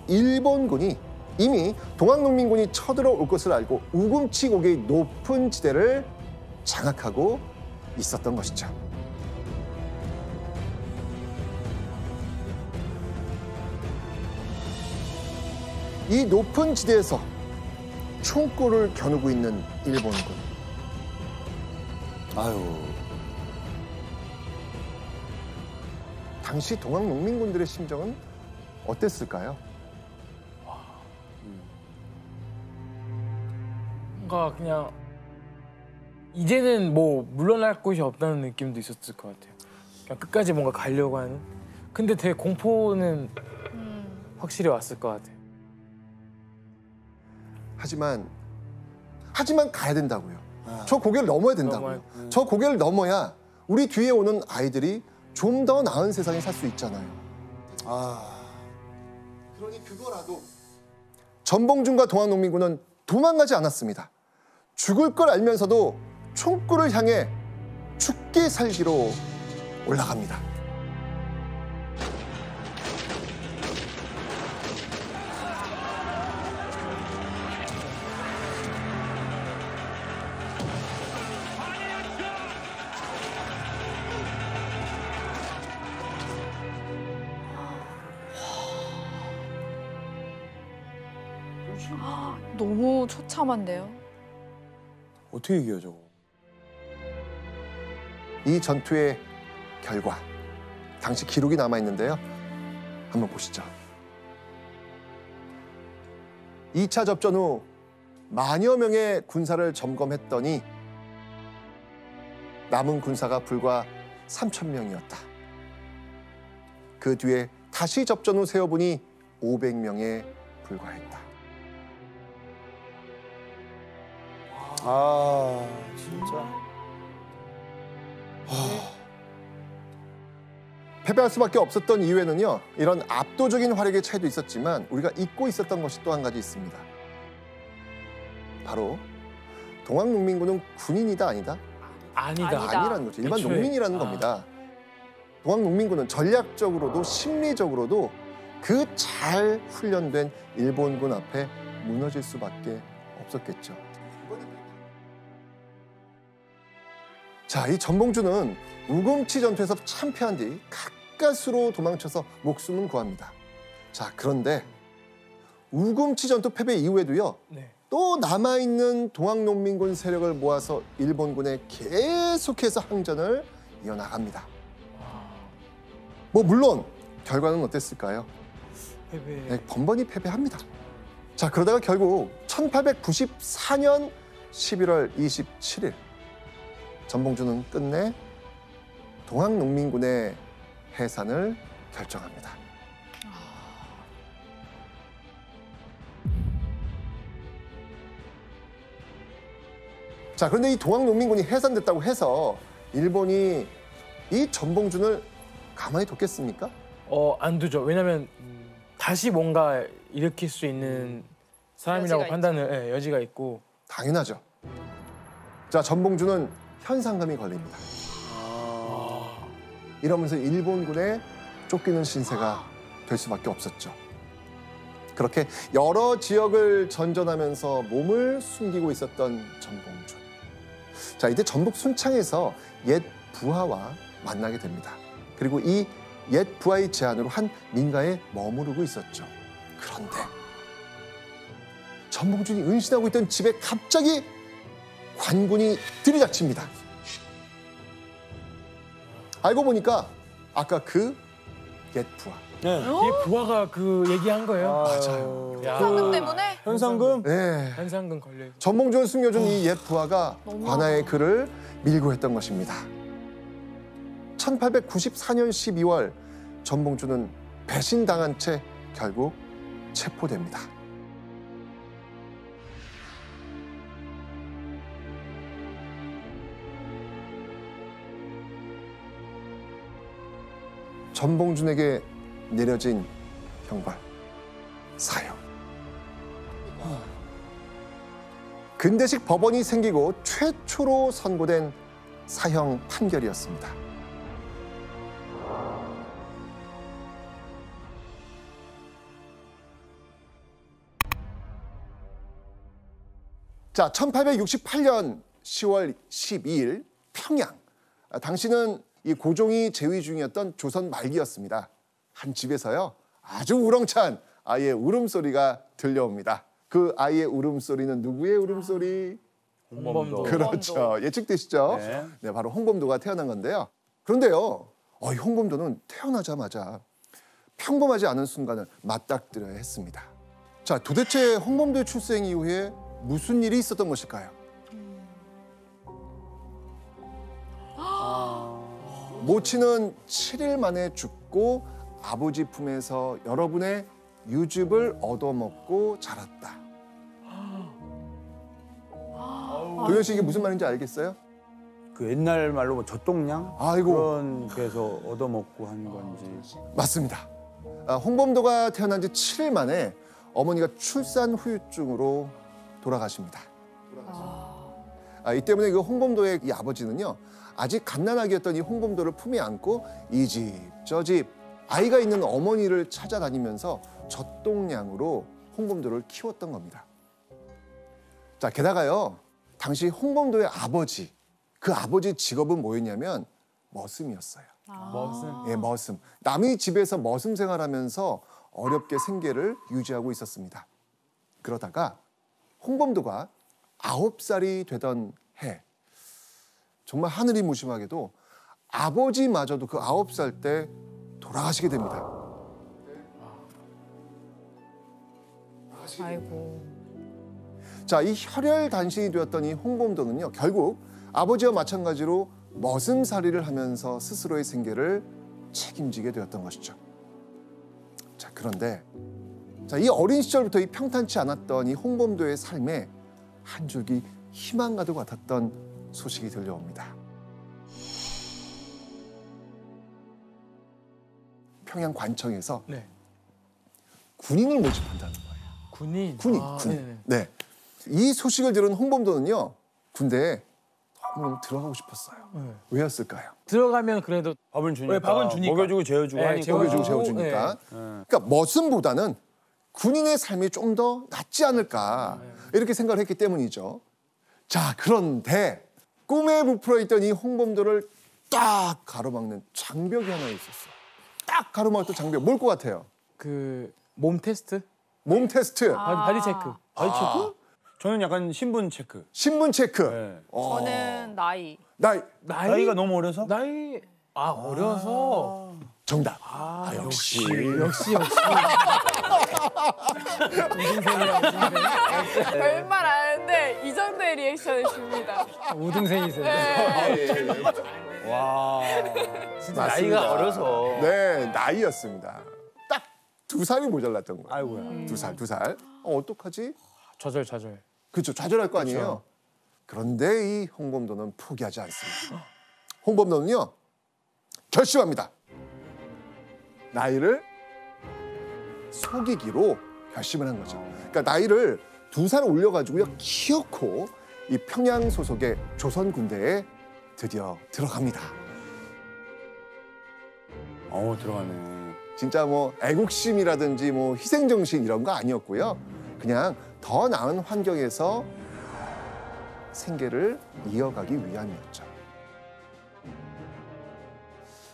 일본군이 이미 동학농민군이 쳐들어올 것을 알고 우금치 고개의 높은 지대를 장악하고 있었던 것이죠. 이 높은 지대에서 총구를 겨누고 있는 일본군. 아유. 당시 동학농민군들의 심정은 어땠을까요? 뭔가 그냥 이제는 뭐 물러날 곳이 없다는 느낌도 있었을 것 같아요. 그냥 끝까지 뭔가 가려고 하는. 근데 되게 공포는 확실히 왔을 것 같아요. 하지만 가야 된다고요. 저 고개를 넘어야 된다고요. 저 고개를 넘어야 우리 뒤에 오는 아이들이 좀 더 나은 세상에 살 수 있잖아요. 그러니 그거라도 전봉준과 동학농민군은 도망가지 않았습니다. 죽을 걸 알면서도 총구를 향해 죽게 살기로 올라갑니다. 너무 처참한데요. 어떻게 이겨요, 저거? 이 전투의 결과, 당시 기록이 남아있는데요. 한번 보시죠. 2차 접전 후 만여 명의 군사를 점검했더니 남은 군사가 불과 3,000명이었다. 그 뒤에 다시 접전 후 세어보니 500명에 불과했다. 아, 진짜. 패배할 수밖에 없었던 이유에는요, 이런 압도적인 화력의 차이도 있었지만 우리가 잊고 있었던 것이 또 한 가지 있습니다. 바로 동학농민군은 군인이다 아니다? 아니다. 아니라는 거죠. 일반 애초에. 농민이라는 겁니다. 동학농민군은 전략적으로도 심리적으로도 그 잘 훈련된 일본군 앞에 무너질 수밖에 없었겠죠. 자, 이 전봉준은 우금치 전투에서 참패한 뒤 가까스로 도망쳐서 목숨은 구합니다. 자, 그런데 우금치 전투 패배 이후에도요, 네. 또 남아있는 동학농민군 세력을 모아서 일본군에 계속해서 항전을 이어나갑니다. 뭐 물론 결과는 어땠을까요? 패배. 네, 번번이 패배합니다. 자, 그러다가 결국 1894년 11월 27일 전봉준은 끝내 동학농민군의 해산을 결정합니다. 자, 그런데 이 동학농민군이 해산됐다고 해서 일본이 이 전봉준을 가만히 뒀겠습니까? 안 두죠. 왜냐면 다시 뭔가 일으킬 수 있는 사람이라고 여지가 판단을 여지가 있고. 당연하죠. 자, 전봉준은 현상금이 걸립니다. 이러면서 일본군에 쫓기는 신세가 될 수밖에 없었죠. 그렇게 여러 지역을 전전하면서 몸을 숨기고 있었던 전봉준. 자, 이때 전북 순창에서 옛 부하와 만나게 됩니다. 그리고 이 옛 부하의 제안으로 한 민가에 머무르고 있었죠. 그런데 전봉준이 은신하고 있던 집에 갑자기 관군이 들이닥칩니다. 알고 보니까 아까 그 옛 부하. 네. 얘 부하가 그 얘기한 거예요. 맞아요. 야. 현상금 때문에? 현상금? 네. 현상금 걸려. 있어. 전봉준을 숨겨준 이 옛 부하가 관아의 그를 밀고 했던 것입니다. 1894년 12월 전봉준은 배신당한 채 결국 체포됩니다. 전봉준에게 내려진 형벌, 사형. 근대식 법원이 생기고 최초로 선고된 사형 판결이었습니다. 자, 1868년 10월 12일 평양. 당시는 이 고종이 재위 중이었던 조선 말기였습니다. 한 집에서요, 아주 우렁찬 아이의 울음소리가 들려옵니다. 그 아이의 울음소리는 누구의 울음소리? 홍범도. 그렇죠. 예측되시죠? 네. 네, 바로 홍범도가 태어난 건데요. 그런데요, 이 홍범도는 태어나자마자 평범하지 않은 순간을 맞닥뜨려야 했습니다. 자, 도대체 홍범도의 출생 이후에 무슨 일이 있었던 것일까요? 모친은 7일 만에 죽고 아버지 품에서 여러분의 유즙을 얻어먹고 자랐다. 도현 씨 이게 무슨 말인지 알겠어요? 그 옛날 말로 뭐 젖동량? 아이고. 그런 데서 얻어먹고 한 건지. 맞습니다. 홍범도가 태어난 지 7일 만에 어머니가 출산 후유증으로 돌아가십니다. 이 때문에 그 홍범도의 이 아버지는요, 아직 갓난아기였던 이 홍범도를 품에 안고 이 집 저 집 아이가 있는 어머니를 찾아다니면서 젖동량으로 홍범도를 키웠던 겁니다. 자, 게다가요, 당시 홍범도의 아버지, 그 아버지 직업은 뭐였냐면 머슴이었어요. 머슴. 예, 머슴. 남의 집에서 머슴 생활하면서 어렵게 생계를 유지하고 있었습니다. 그러다가 홍범도가 9살이 되던 해, 정말 하늘이 무심하게도 아버지마저도 그 9살 때 돌아가시게 됩니다. 아이고. 자, 이 혈혈단신이 되었던 이 홍범도는요, 결국 아버지와 마찬가지로 머슴살이를 하면서 스스로의 생계를 책임지게 되었던 것이죠. 자, 그런데 이 어린 시절부터 이 평탄치 않았던 이 홍범도의 삶에 한 줄기 희망과도 같았던 소식이 들려옵니다. 평양 관청에서 네. 군인을 모집한다는 거예요. 군인. 군인. 네네. 네. 이 소식을 들은 홍범도는요, 군대에 너무 들어가고 싶었어요. 네. 왜였을까요? 들어가면 그래도 밥은 주니까. 네, 밥은 주니까. 먹여주고 재워주고 네, 하니까. 먹여주고 재워주고, 재워주니까. 네. 그러니까 머슴보다는 군인의 삶이 좀 더 낫지 않을까, 이렇게 생각을 했기 때문이죠. 자, 그런데 꿈에 부풀어 있던 이 홍범도를 딱 가로막는 장벽이 하나 있었어요. 딱 가로막던 장벽, 뭘 것 같아요? 그 몸 테스트? 몸 테스트, 바디 체크. 바디 체크? 저는 약간 신분 체크. 신분 체크. 네. 저는 나이. 나이가 너무 어려서? 나이 어려서. 정답. 역시. 별말 안 하는데 이 정도의 리액션을 줍니다. 우등생이세요. 와. 진짜 맞습니다. 나이가 어려서. 네, 나이였습니다. 딱 2살이 모자랐던 거예요. 아이고야. 2살. 어떡하지? 좌절. 그렇죠. 좌절할 거 아니에요. 그런데 이 홍범도는 포기하지 않습니다. 홍범도는요, 결심합니다. 나이를 속이기로 결심을 한 거죠. 그러니까 나이를 2살 올려가지고요, 키웠고 이 평양 소속의 조선 군대에 드디어 들어갑니다. 들어가네. 진짜 뭐 애국심이라든지 뭐 희생정신 이런 거 아니었고요. 그냥 더 나은 환경에서 생계를 이어가기 위함이었죠.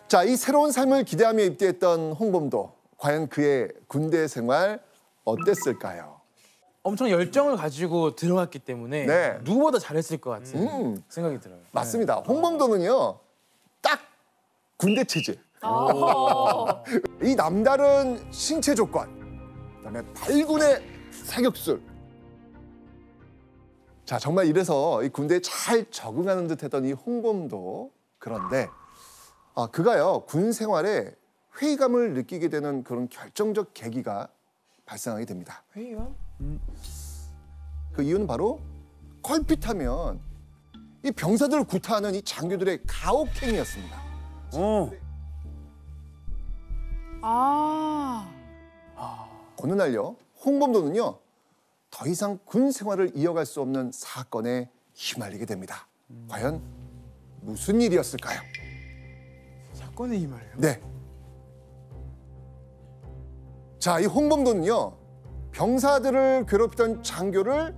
자, 이 새로운 삶을 기대하며 입대했던 홍범도, 과연 그의 군대 생활 어땠을까요? 엄청 열정을 가지고 들어갔기 때문에 네. 누구보다 잘했을 것 같은 생각이 들어요. 맞습니다. 홍범도는요, 딱 군대 체질. 이 남다른 신체 조건, 그다음에 발군의 사격술. 자, 정말 이래서 이 군대에 잘 적응하는 듯했던 이 홍범도. 그런데 그가요, 군 생활에 회의감을 느끼게 되는 그런 결정적 계기가 발생하게 됩니다. 회의감? 그 이유는 바로 걸핏하면 이 병사들을 구타하는 이 장교들의 가혹행위였습니다. 어느 날요, 홍범도는요, 더 이상 군 생활을 이어갈 수 없는 사건에 휘말리게 됩니다. 과연 무슨 일이었을까요? 사건의 힘을요? 네. 자, 이 홍범도는요, 병사들을 괴롭히던 장교를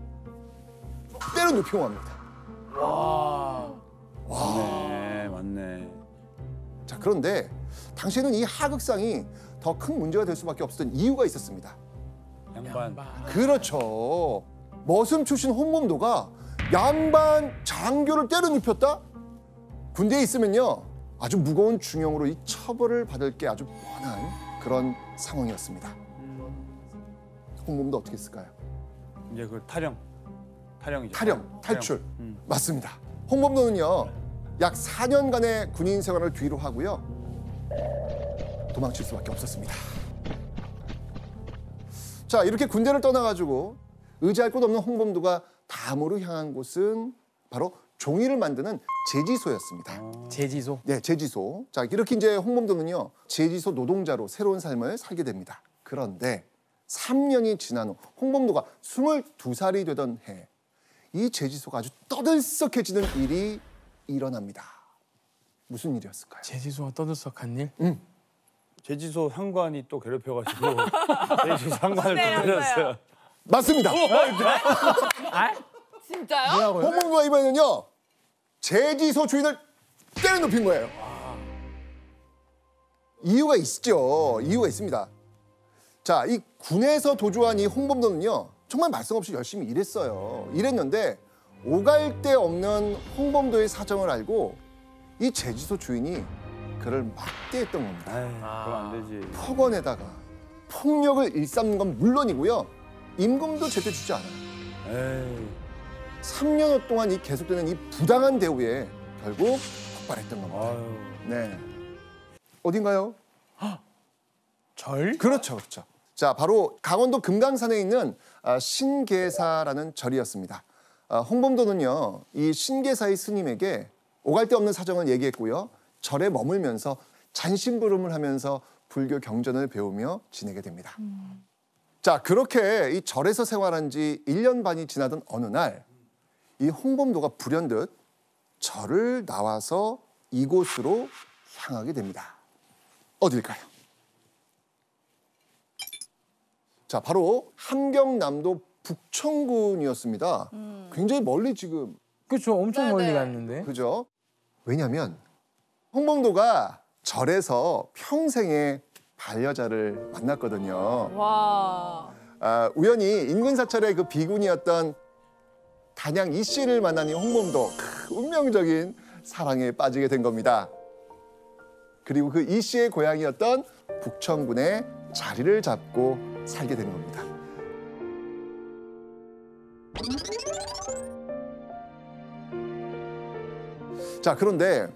때려 눕히고 맙니다. 맞네, 맞네. 자, 그런데 당시에는 이 하극상이 더 큰 문제가 될 수밖에 없었던 이유가 있었습니다. 양반. 그렇죠. 머슴 출신 홍범도가 양반 장교를 때려 눕혔다? 군대에 있으면요, 아주 무거운 중형으로 이 처벌을 받을 게 아주 뻔한 그런 상황이었습니다. 홍범도 어떻게 했을까요? 이제 그 탈영이죠. 탈영, 탈출. 음. 맞습니다. 홍범도는요, 약 4년간의 군인 생활을 뒤로 하고요, 도망칠 수밖에 없었습니다. 자, 이렇게 군대를 떠나가지고 의지할 곳 없는 홍범도가 다음으로 향한 곳은 바로 종이를 만드는 제지소였습니다. 제지소. 네, 제지소. 자, 이렇게 이제 홍범도는요, 제지소 노동자로 새로운 삶을 살게 됩니다. 그런데 3년이 지난 후 홍범도가 22살이 되던 해, 이 제지소가 아주 떠들썩해지는 일이 일어납니다. 무슨 일이었을까요? 제지소가 떠들썩한 일? 제지소 상관이 또 괴롭혀가지고 제지소 상관을 또 때렸어요. 때렸어요. 맞습니다. 진짜요? 홍범도가 이번에는요, 제지소 주인을 때려 눕힌 거예요. 이유가 있죠. 이유가 있습니다. 자, 이 군에서 도주한 이 홍범도는요, 정말 말씀 없이 열심히 일했어요. 일했는데 오갈 데 없는 홍범도의 사정을 알고 이 제지소 주인이 그를 막대했던 겁니다. 에이, 그럼 안 되지. 폭언에다가 폭력을 일삼는 건 물론이고요, 임금도 제때 주지 않아요. 에이. 3년 동안 이 계속되는 이 부당한 대우에 결국 폭발했던 겁니다. 아유. 네. 어딘가요? 절? 그렇죠, 그렇죠. 자, 바로 강원도 금강산에 있는 신계사라는 절이었습니다. 홍범도는요, 이 신계사의 스님에게 오갈 데 없는 사정을 얘기했고요, 절에 머물면서 잔심부름을 하면서 불교 경전을 배우며 지내게 됩니다. 자, 그렇게 이 절에서 생활한 지 1년 반이 지나던 어느 날, 이 홍범도가 불현듯 절을 나와서 이곳으로 향하게 됩니다. 어딜까요? 자, 바로 함경남도 북천군이었습니다. 굉장히 멀리 지금, 그렇죠. 엄청 네네. 멀리 갔는데. 그죠? 왜냐하면 홍범도가 절에서 평생의 반려자를 만났거든요. 와. 우연히 인근사찰의 그 비군이었던 단양 이 씨를 만난 이 홍범도, 운명적인 사랑에 빠지게 된 겁니다. 그리고 그 이 씨의 고향이었던 북천군에 자리를 잡고 살게 된 겁니다. 자, 그런데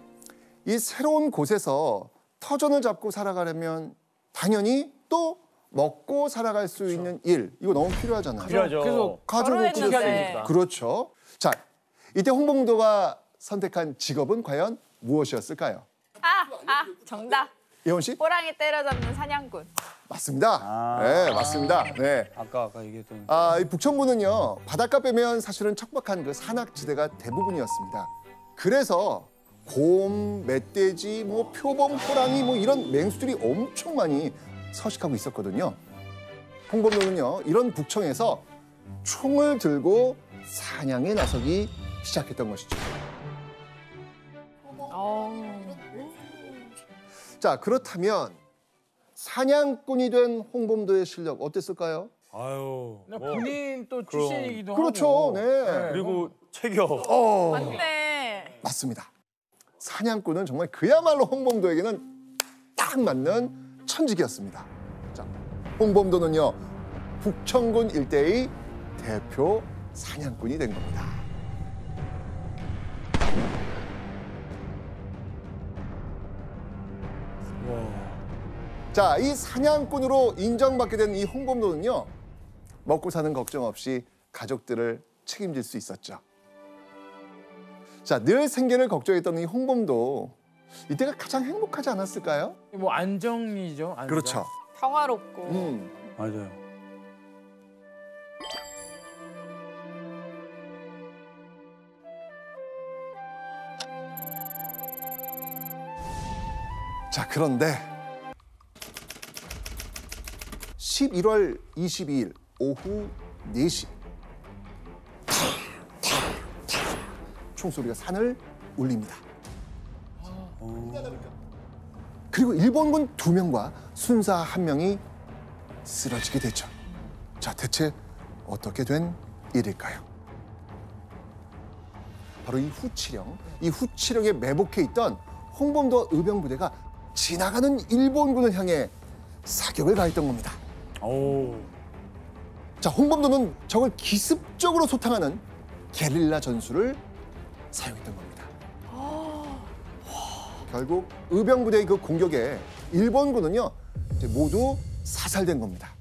이 새로운 곳에서 터전을 잡고 살아가려면 당연히 또 먹고 살아갈 수 있는 일, 이거 너무 필요하잖아요. 필요하죠. 그래서 가족을 결혼했는데. 꾸려야 되니까. 그렇죠. 자, 이때 홍범도가 선택한 직업은 과연 무엇이었을까요? 정답. 예원 씨? 호랑이 때려잡는 사냥꾼. 맞습니다. 네, 맞습니다. 네. 아까 얘기했던. 이 북천군은요, 바닷가 빼면 사실은 척박한 그 산악지대가 대부분이었습니다. 그래서 곰, 멧돼지, 뭐 표범, 호랑이 뭐 이런 맹수들이 엄청 많이 서식하고 있었거든요. 홍범도는요, 이런 북청에서 총을 들고 사냥에 나서기 시작했던 것이죠. 자, 그렇다면 사냥꾼이 된 홍범도의 실력 어땠을까요? 아유. 본인 또 출신이기도 그렇죠. 하고. 네. 그리고 체격. 맞네. 맞습니다. 사냥꾼은 정말 그야말로 홍범도에게는 딱 맞는 천직이었습니다. 자, 홍범도는요, 북천군 일대의 대표 사냥꾼이 된 겁니다. 자, 이 사냥꾼으로 인정받게 된 이 홍범도는요, 먹고 사는 걱정 없이 가족들을 책임질 수 있었죠. 자, 늘 생계를 걱정했던 이 홍범도, 이때가 가장 행복하지 않았을까요? 뭐 안정이죠. 안정. 그렇죠. 평화롭고. 맞아요. 자, 그런데 11월 22일 오후 4시 총소리가 산을 울립니다. 그리고 일본군 2명과 순사 1명이 쓰러지게 되죠. 자, 대체 어떻게 된 일일까요? 바로 이 후치령에 매복해 있던 홍범도와 의병부대가 지나가는 일본군을 향해 사격을 가했던 겁니다. 자, 홍범도는 적을 기습적으로 소탕하는 게릴라 전술을 사용했던 겁니다. 결국 의병부대의 그 공격에 일본군은요 이제 모두 사살된 겁니다.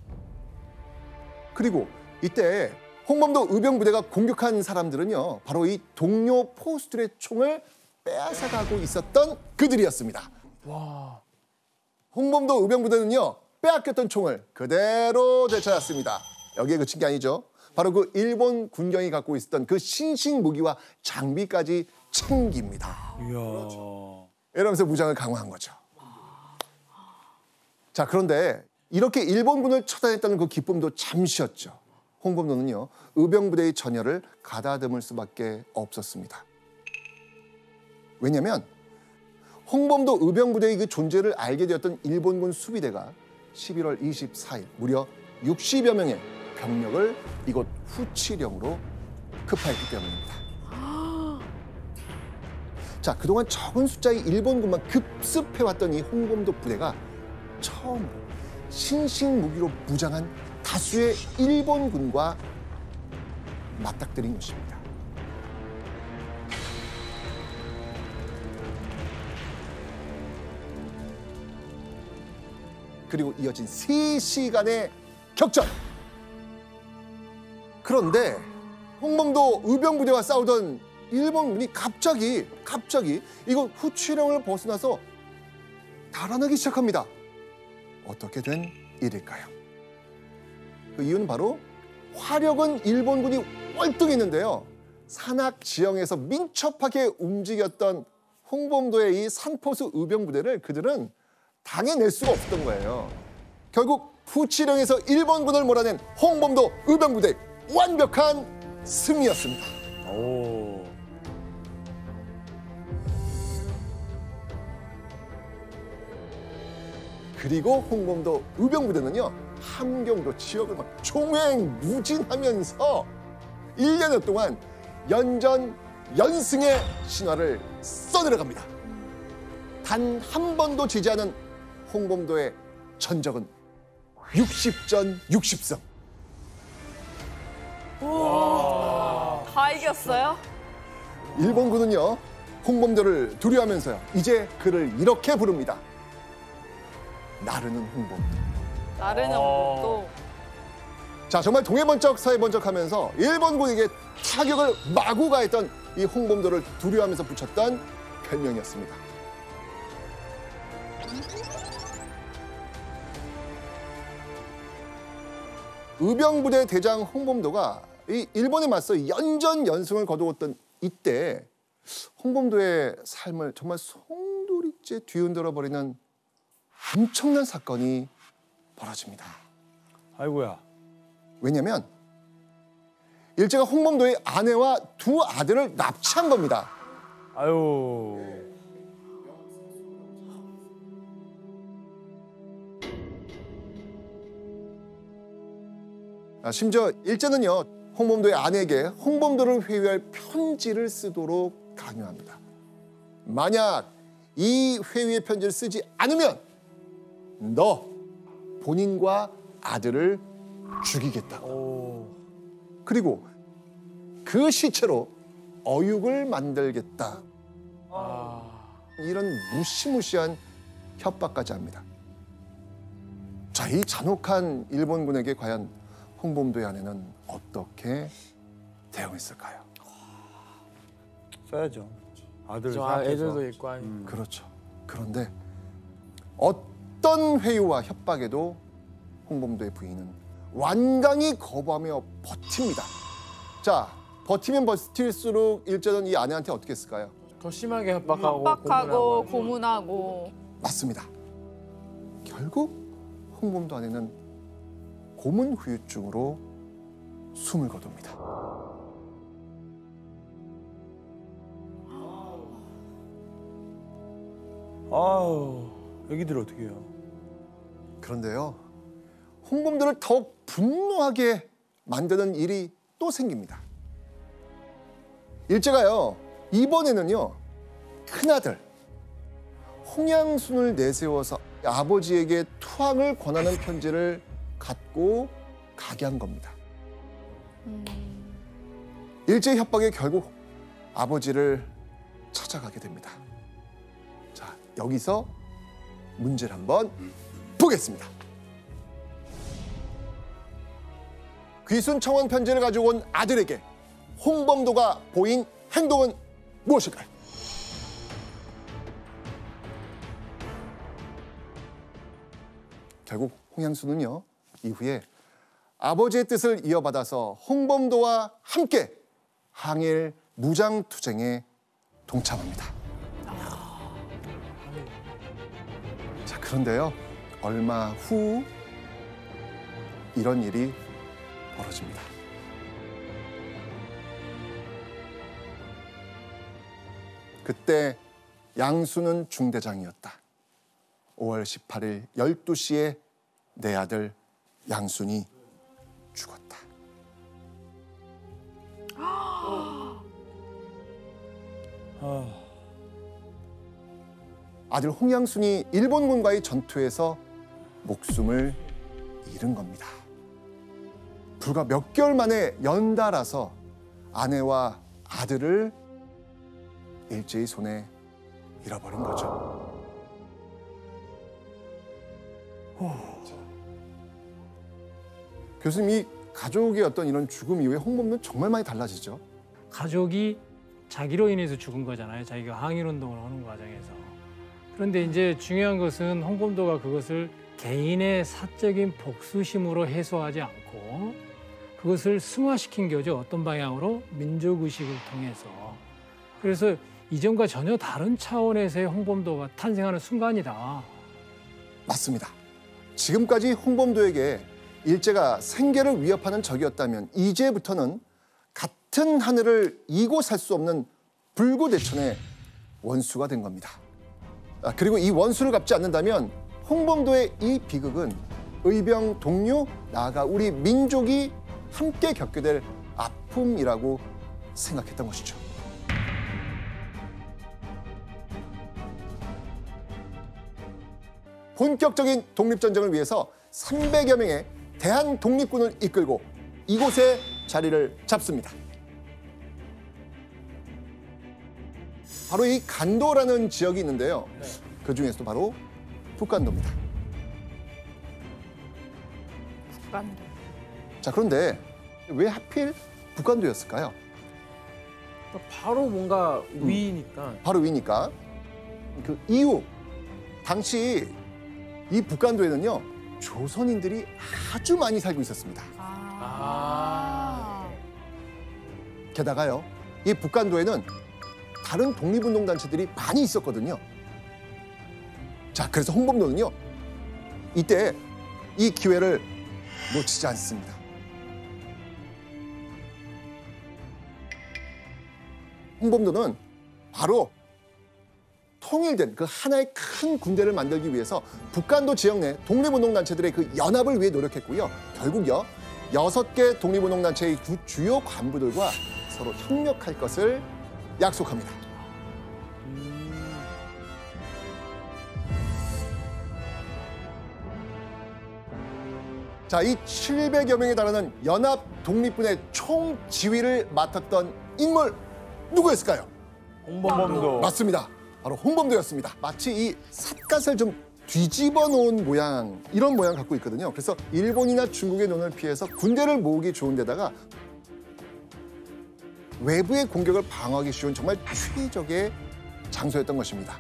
그리고 이때 홍범도 의병부대가 공격한 사람들은요 바로 이 동료 포스들의 총을 빼앗아가고 있었던 그들이었습니다. 홍범도 의병부대는요 빼앗겼던 총을 그대로 되찾았습니다. 여기에 그친 게 아니죠. 바로 그 일본 군경이 갖고 있었던 그 신식 무기와 장비까지 챙깁니다. 이러면서 무장을 강화한 거죠. 자, 그런데 이렇게 일본군을 처단했다는 그 기쁨도 잠시였죠. 홍범도는요 의병부대의 전열을 가다듬을 수밖에 없었습니다. 왜냐하면 홍범도 의병부대의 그 존재를 알게 되었던 일본군 수비대가 11월 24일 무려 60여 명의 병력을 이곳 후치령으로 급파했기 때문입니다. 자, 그동안 적은 숫자의 일본군만 급습해왔던 이 홍범도 부대가 처음으로 신식 무기로 무장한 다수의 일본군과 맞닥뜨린 것입니다. 그리고 이어진 3시간의 격전. 그런데 홍범도 의병부대와 싸우던 일본군이 갑자기 이곳 후치령을 벗어나서 달아나기 시작합니다. 어떻게 된 일일까요? 그 이유는 바로 화력은 일본군이 월등했는데요. 산악 지형에서 민첩하게 움직였던 홍범도의 이 산포수 의병부대를 그들은 당해낼 수가 없었던 거예요. 결국 후치령에서 일본군을 몰아낸 홍범도 의병부대 완벽한 승리였습니다. 그리고 홍범도 의병부대는요 함경도 지역을 막 종횡무진하면서 1년여 동안 연전 연승의 신화를 써내려갑니다. 단 한 번도 지지 않은 홍범도의 전적은 60전 60승. 다 이겼어요? 일본군은요 홍범도를 두려워하면서요 이제 그를 이렇게 부릅니다. 나르는 홍범도. 나르는 홍범도. 자, 정말 동해번쩍 서해번쩍하면서 일본군에게 타격을 마구 가했던 이 홍범도를 두려워하면서 붙였던 별명이었습니다. 의병부대 대장 홍범도가 이 일본에 맞서 연전연승을 거두었던 이때 홍범도의 삶을 정말 송두리째 뒤흔들어 버리는 엄청난 사건이 벌어집니다. 아이고야. 왜냐면 일제가 홍범도의 아내와 2 아들을 납치한 겁니다. 아유. 심지어 일제는요 홍범도의 아내에게 홍범도를 회유할 편지를 쓰도록 강요합니다. 만약 이 회유의 편지를 쓰지 않으면 너 본인과 아들을 죽이겠다고. 그리고 그 시체로 어육을 만들겠다. 이런 무시무시한 협박까지 합니다. 자, 이 잔혹한 일본군에게 과연 홍범도의 아내는 어떻게 대응했을까요? 써야죠. 아들 애들도 있고 하니. 그렇죠. 그런데 어떤 회유와 협박에도 홍범도의 부인은 완강히 거부하며 버팁니다. 자, 버티면 버틸수록 일제는 이 아내한테 어떻게 했을까요? 더 심하게 협박하고 협박하고 고문하고 고문하고. 맞습니다. 결국 홍범도 아내는 고문 후유증으로 숨을 거둡니다. 아우, 애기들 어떻게 해요? 그런데요, 홍범도를 더욱 분노하게 만드는 일이 또 생깁니다. 일제가요, 이번에는요, 큰아들 홍양순을 내세워서 아버지에게 투항을 권하는 편지를 갖고 가게 한 겁니다. 일제 협박에 결국 아버지를 찾아가게 됩니다. 자, 여기서 문제를 한번 보겠습니다. 귀순 청원 편지를 가지고 온 아들에게 홍범도가 보인 행동은 무엇일까요? 결국 홍양순은요, 이후에 아버지의 뜻을 이어받아서 홍범도와 함께 항일 무장투쟁에 동참합니다. 자, 그런데요, 얼마 후 이런 일이 벌어집니다. 그때 양순은 중대장이었다. 5월 18일 12시에 내 아들 양순이 죽었다. 아들 홍양순이 일본군과의 전투에서 목숨을 잃은 겁니다. 불과 몇 개월 만에 연달아서 아내와 아들을 일제의 손에 잃어버린 거죠. 교수님, 이 가족의 어떤 이런 죽음 이후에 홍범도는 정말 많이 달라지죠. 가족이 자기로 인해서 죽은 거잖아요. 자기가 항일운동을 하는 과정에서. 그런데 이제 중요한 것은 홍범도가 그것을 개인의 사적인 복수심으로 해소하지 않고 그것을 승화시킨 거죠. 어떤 방향으로? 민족의식을 통해서. 그래서 이전과 전혀 다른 차원에서의 홍범도가 탄생하는 순간이다. 맞습니다. 지금까지 홍범도에게 일제가 생계를 위협하는 적이었다면 이제부터는 같은 하늘을 이고 살 수 없는 불구대천의 원수가 된 겁니다. 그리고 이 원수를 갚지 않는다면 홍범도의 이 비극은 의병 동료, 나아가 우리 민족이 함께 겪게 될 아픔이라고 생각했던 것이죠. 본격적인 독립전쟁을 위해서 300여 명의 대한독립군을 이끌고 이곳에 자리를 잡습니다. 바로 이 간도라는 지역이 있는데요. 그 중에서도 바로 북간도입니다. 북간도. 자, 그런데 왜 하필 북간도였을까요? 바로 뭔가 위니까. 바로 위니까. 그 이유, 당시 이 북간도에는요, 조선인들이 아주 많이 살고 있었습니다. 게다가요, 이 북간도에는 다른 독립운동단체들이 많이 있었거든요. 자, 그래서 홍범도는요, 이때 이 기회를 놓치지 않습니다. 홍범도는 바로 통일된 그 하나의 큰 군대를 만들기 위해서 북간도 지역 내 독립운동단체들의 그 연합을 위해 노력했고요. 결국요, 6개 독립운동단체의 주요 간부들과 서로 협력할 것을 약속합니다. 자, 이 700여 명에 달하는 연합 독립군의 총지휘를 맡았던 인물 누구였을까요? 홍범도. 맞습니다. 바로 홍범도였습니다. 마치 이 삿갓을 좀 뒤집어 놓은 모양, 이런 모양 갖고 있거든요. 그래서 일본이나 중국의 눈을 피해서 군대를 모으기 좋은 데다가 외부의 공격을 방어하기 쉬운 정말 최적의 장소였던 것입니다.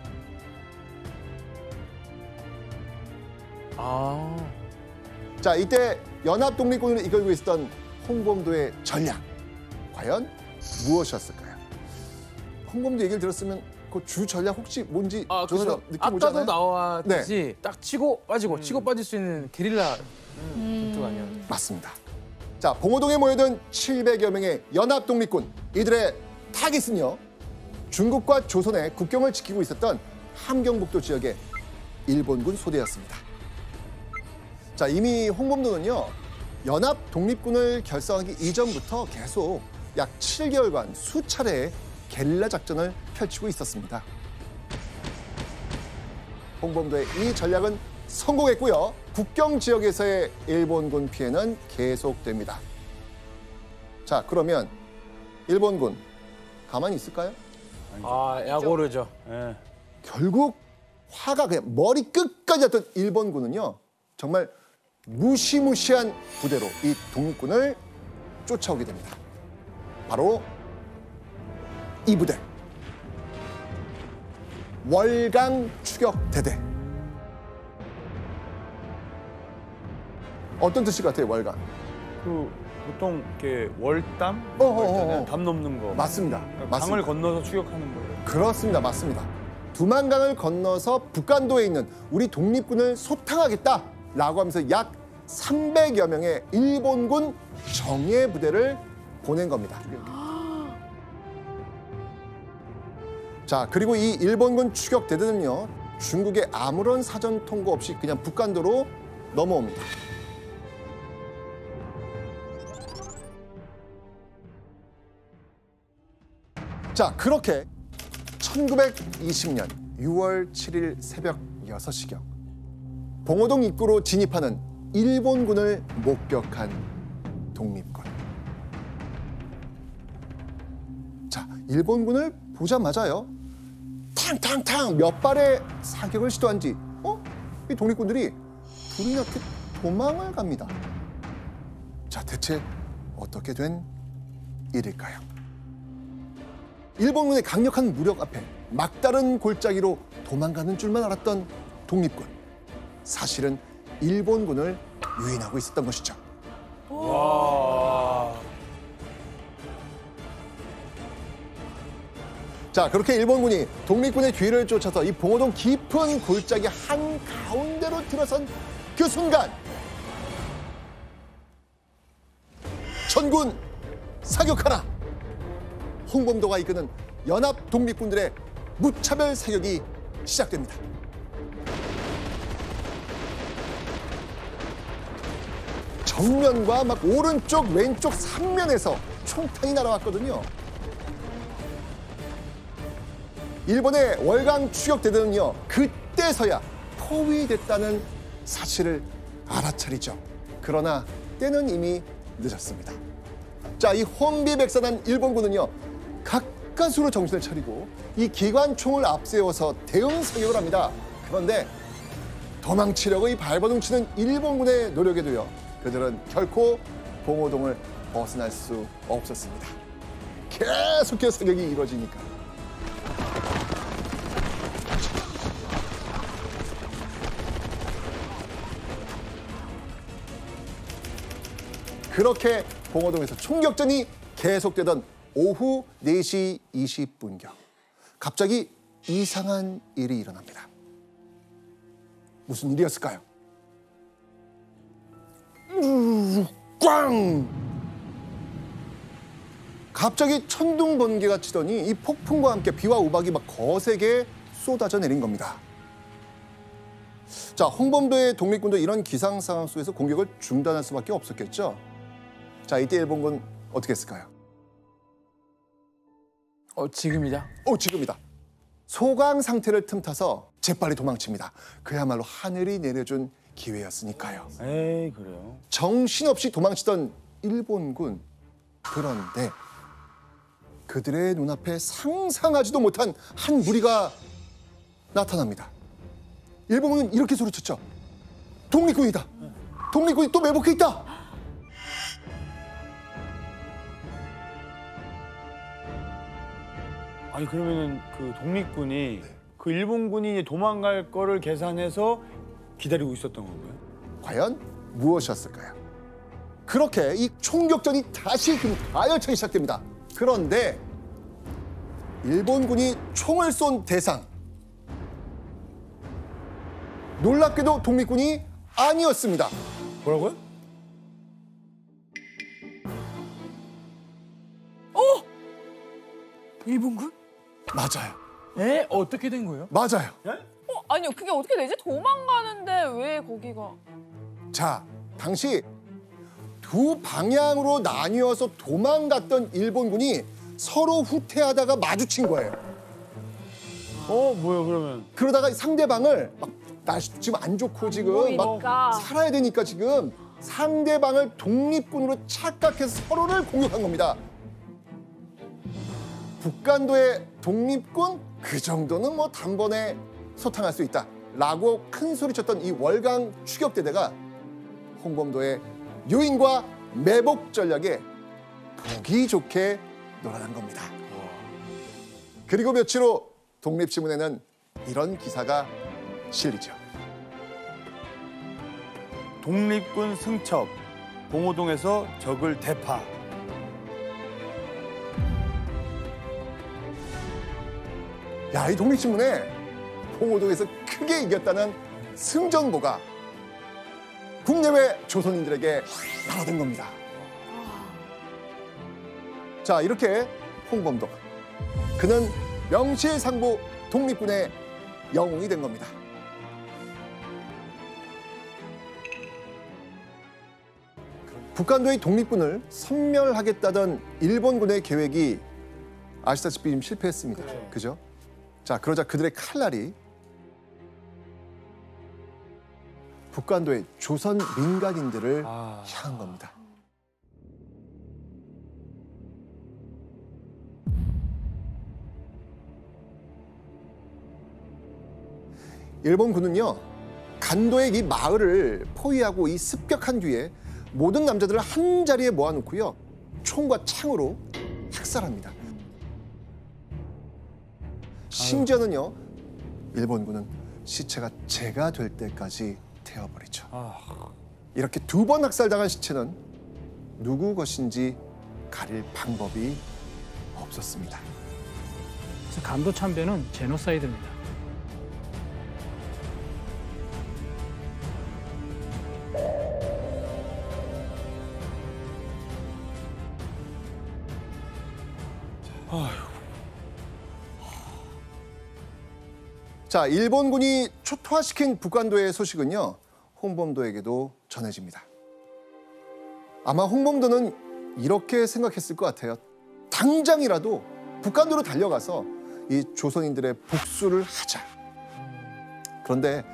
자, 이때 연합 독립군을 이끌고 있었던 홍범도의 전략, 과연 무엇이었을까요? 홍범도 얘기를 들었으면 그 주 전략 혹시 뭔지 조선사 느낌 오지 않아요? 아까도 나왔듯이 딱 치고 빠지고 치고 빠질 수 있는 게릴라 전투가 아니야. 맞습니다. 자, 봉오동에 모여든 700여 명의 연합 독립군, 이들의 타깃은요, 중국과 조선의 국경을 지키고 있었던 함경북도 지역의 일본군 소대였습니다. 자, 이미 홍범도는요, 연합 독립군을 결성하기 이전부터 계속 약 7개월간 수차례의 게릴라 작전을 펼치고 있었습니다. 홍범도의 이 전략은 성공했고요. 국경 지역에서의 일본군 피해는 계속됩니다. 자, 그러면 일본군 가만히 있을까요? 아, 약오르죠. 예. 결국 화가 그냥 머리 끝까지 났던 일본군은요, 정말 무시무시한 부대로 이 독립군을 쫓아오게 됩니다. 바로 이 부대, 월강 추격대대. 어떤 뜻일 것 같아요, 월강? 그 보통 이렇게 월담? 어어어어. 담 넘는 거. 맞습니다. 강을 맞습니다. 건너서 추격하는 거예요. 그렇습니다. 맞습니다. 두만강을 건너서 북간도에 있는 우리 독립군을 소탕하겠다라고 하면서 약 300여 명의 일본군 정예 부대를 보낸 겁니다. 자, 그리고 이 일본군 추격대대는요, 중국의 아무런 사전 통보 없이 그냥 북간도로 넘어옵니다. 자, 그렇게 1920년 6월 7일 새벽 6시경 봉오동 입구로 진입하는 일본군을 목격한 독립군. 자, 일본군을 보자마자요, 탕탕탕 몇 발의 사격을 시도한 뒤 이 독립군들이 불이 나게 도망을 갑니다. 자, 대체 어떻게 된 일일까요? 일본군의 강력한 무력 앞에 막다른 골짜기로 도망가는 줄만 알았던 독립군. 사실은 일본군을 유인하고 있었던 것이죠. 자, 그렇게 일본군이 독립군의 뒤를 쫓아서 이 봉오동 깊은 골짜기 한가운데로 들어선 그 순간, 전군 사격하라! 홍범도가 이끄는 연합 독립군들의 무차별 사격이 시작됩니다. 정면과 막 오른쪽, 왼쪽 3면에서 총탄이 날아왔거든요. 일본의 월강 추격대대는요, 그때서야 포위됐다는 사실을 알아차리죠. 그러나 때는 이미 늦었습니다. 자, 이 혼비백산한 일본군은요, 가까스로 정신을 차리고 이 기관총을 앞세워서 대응 사격을 합니다. 그런데 도망치려고 이 발버둥치는 일본군의 노력에도요, 그들은 결코 봉오동을 벗어날 수 없었습니다. 계속해서 사격이 이루어지니까. 그렇게 봉오동에서 총격전이 계속되던 오후 4시 20분경 갑자기 이상한 일이 일어납니다. 무슨 일이었을까요? 꽝! 갑자기 천둥 번개가 치더니 이 폭풍과 함께 비와 우박이 막 거세게 쏟아져 내린 겁니다. 자, 홍범도의 독립군도 이런 기상 상황 속에서 공격을 중단할 수밖에 없었겠죠. 자, 이때 일본군 어떻게 했을까요? 지금이다. 지금이다. 소강 상태를 틈타서 재빨리 도망칩니다. 그야말로 하늘이 내려준 기회였으니까요. 에이, 그래요. 정신없이 도망치던 일본군. 그런데 그들의 눈앞에 상상하지도 못한 한 무리가 나타납니다. 일본군은 이렇게 소리쳤죠. 독립군이다. 독립군이 또 매복해 있다. 아니, 그러면은 그 독립군이 그 일본군이 도망갈 거를 계산해서 기다리고 있었던 건가요? 과연 무엇이었을까요? 그렇게 이 총격전이 다시 가열차게 시작됩니다. 그런데 일본군이 총을 쏜 대상, 놀랍게도 독립군이 아니었습니다. 뭐라고요? 일본군? 맞아요. 에? 어떻게 된 거예요? 맞아요. 아니요, 그게 어떻게 되지? 도망가는데 왜 거기가? 자, 당시 두 방향으로 나뉘어서 도망갔던 일본군이 서로 후퇴하다가 마주친 거예요. 뭐야 그러면? 그러다가 상대방을 막 날씨 지금 안 좋고 지금 막 보이니까. 살아야 되니까 지금 상대방을 독립군으로 착각해서 서로를 공격한 겁니다. 북한도의 독립군 그 정도는 뭐 단번에 소탕할 수 있다라고 큰 소리쳤던 이 월강 추격대대가 홍범도의 유인과 매복 전략에 보기 좋게 놀아난 겁니다. 그리고 며칠 후 독립신문에는 이런 기사가 실리죠. 독립군 승첩, 봉오동에서 적을 대파. 야, 이 독립신문에 봉오동에서 크게 이겼다는 승전보가 국내외 조선인들에게 나눠든 겁니다. 자, 이렇게 홍범도, 그는 명실상부 독립군의 영웅이 된 겁니다. 북한도의 독립군을 섬멸하겠다던 일본군의 계획이 아시다시피 지금 실패했습니다. 그죠? 자, 그러자 그들의 칼날이 북한도의 조선 민간인들을 향한 겁니다. 일본군은요, 간도의 이 마을을 포위하고 이 습격한 뒤에 모든 남자들을 한 자리에 모아놓고요, 총과 창으로 학살합니다. 심지어는요, 일본군은 시체가 재가 될 때까지 태워버리죠. 이렇게 두 번 학살당한 시체는 누구 것인지 가릴 방법이 없었습니다. 그래서 간도 참배는 제노사이드입니다. 자, 일본군이 초토화시킨 북한도의 소식은요, 홍범도에게도 전해집니다. 아마 홍범도는 이렇게 생각했을 것 같아요. 당장이라도 북한도로 달려가서 이 조선인들의 복수를 하자. 그런데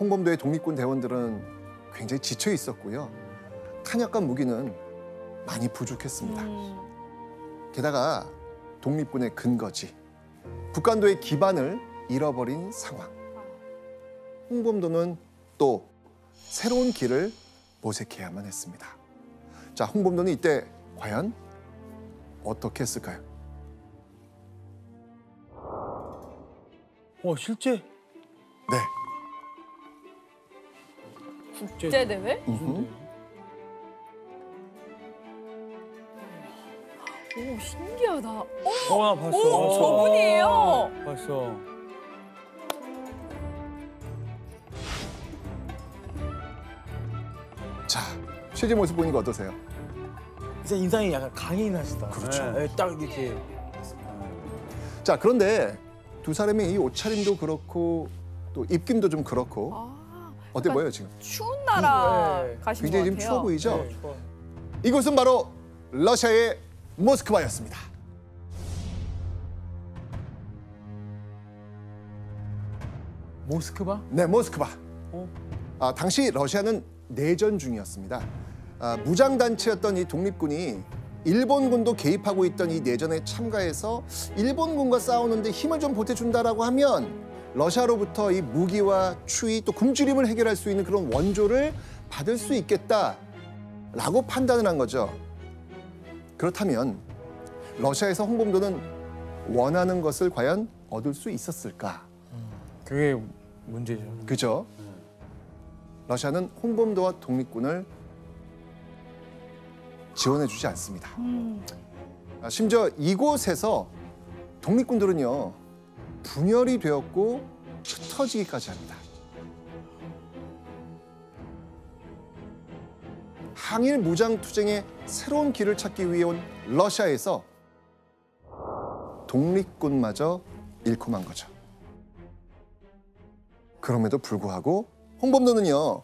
홍범도의 독립군 대원들은 굉장히 지쳐 있었고요. 탄약과 무기는 많이 부족했습니다. 게다가 독립군의 근거지, 북한도의 기반을 잃어버린 상황. 홍범도는 또 새로운 길을 모색해야만 했습니다. 자, 홍범도는 이때 과연 어떻게 했을까요? 실제? 네. 국제대회? 오, 신기하다. 나 봤어. 오, 저분이에요. 봤어. 자, 실제 모습 보니까 어떠세요? 진짜 인상이 약간 강인하시다. 그렇죠. 네, 딱 이렇게. 자, 그런데 두 사람의 이 옷차림도 그렇고 또 입김도 좀 그렇고 어때 보여요 지금? 추운 나라 네. 가신 것 굉장히 같아요. 좀 추워 보이죠? 네, 좋아. 이곳은 바로 러시아의 모스크바였습니다. 모스크바? 네, 모스크바. 당시 러시아는 내전 중이었습니다. 무장단체였던 이 독립군이 일본군도 개입하고 있던 이 내전에 참가해서 일본군과 싸우는데 힘을 좀 보태준다라고 하면 러시아로부터 이 무기와 추위 또 굶주림을 해결할 수 있는 그런 원조를 받을 수 있겠다라고 판단을 한 거죠. 그렇다면 러시아에서 홍범도는 원하는 것을 과연 얻을 수 있었을까? 그게 문제죠. 그죠? 러시아는 홍범도와 독립군을 지원해주지 않습니다. 심지어 이곳에서 독립군들은요, 분열이 되었고 흩어지기까지 합니다. 항일 무장 투쟁의 새로운 길을 찾기 위해 온 러시아에서 독립군마저 잃고 만 거죠. 그럼에도 불구하고 홍범도는요,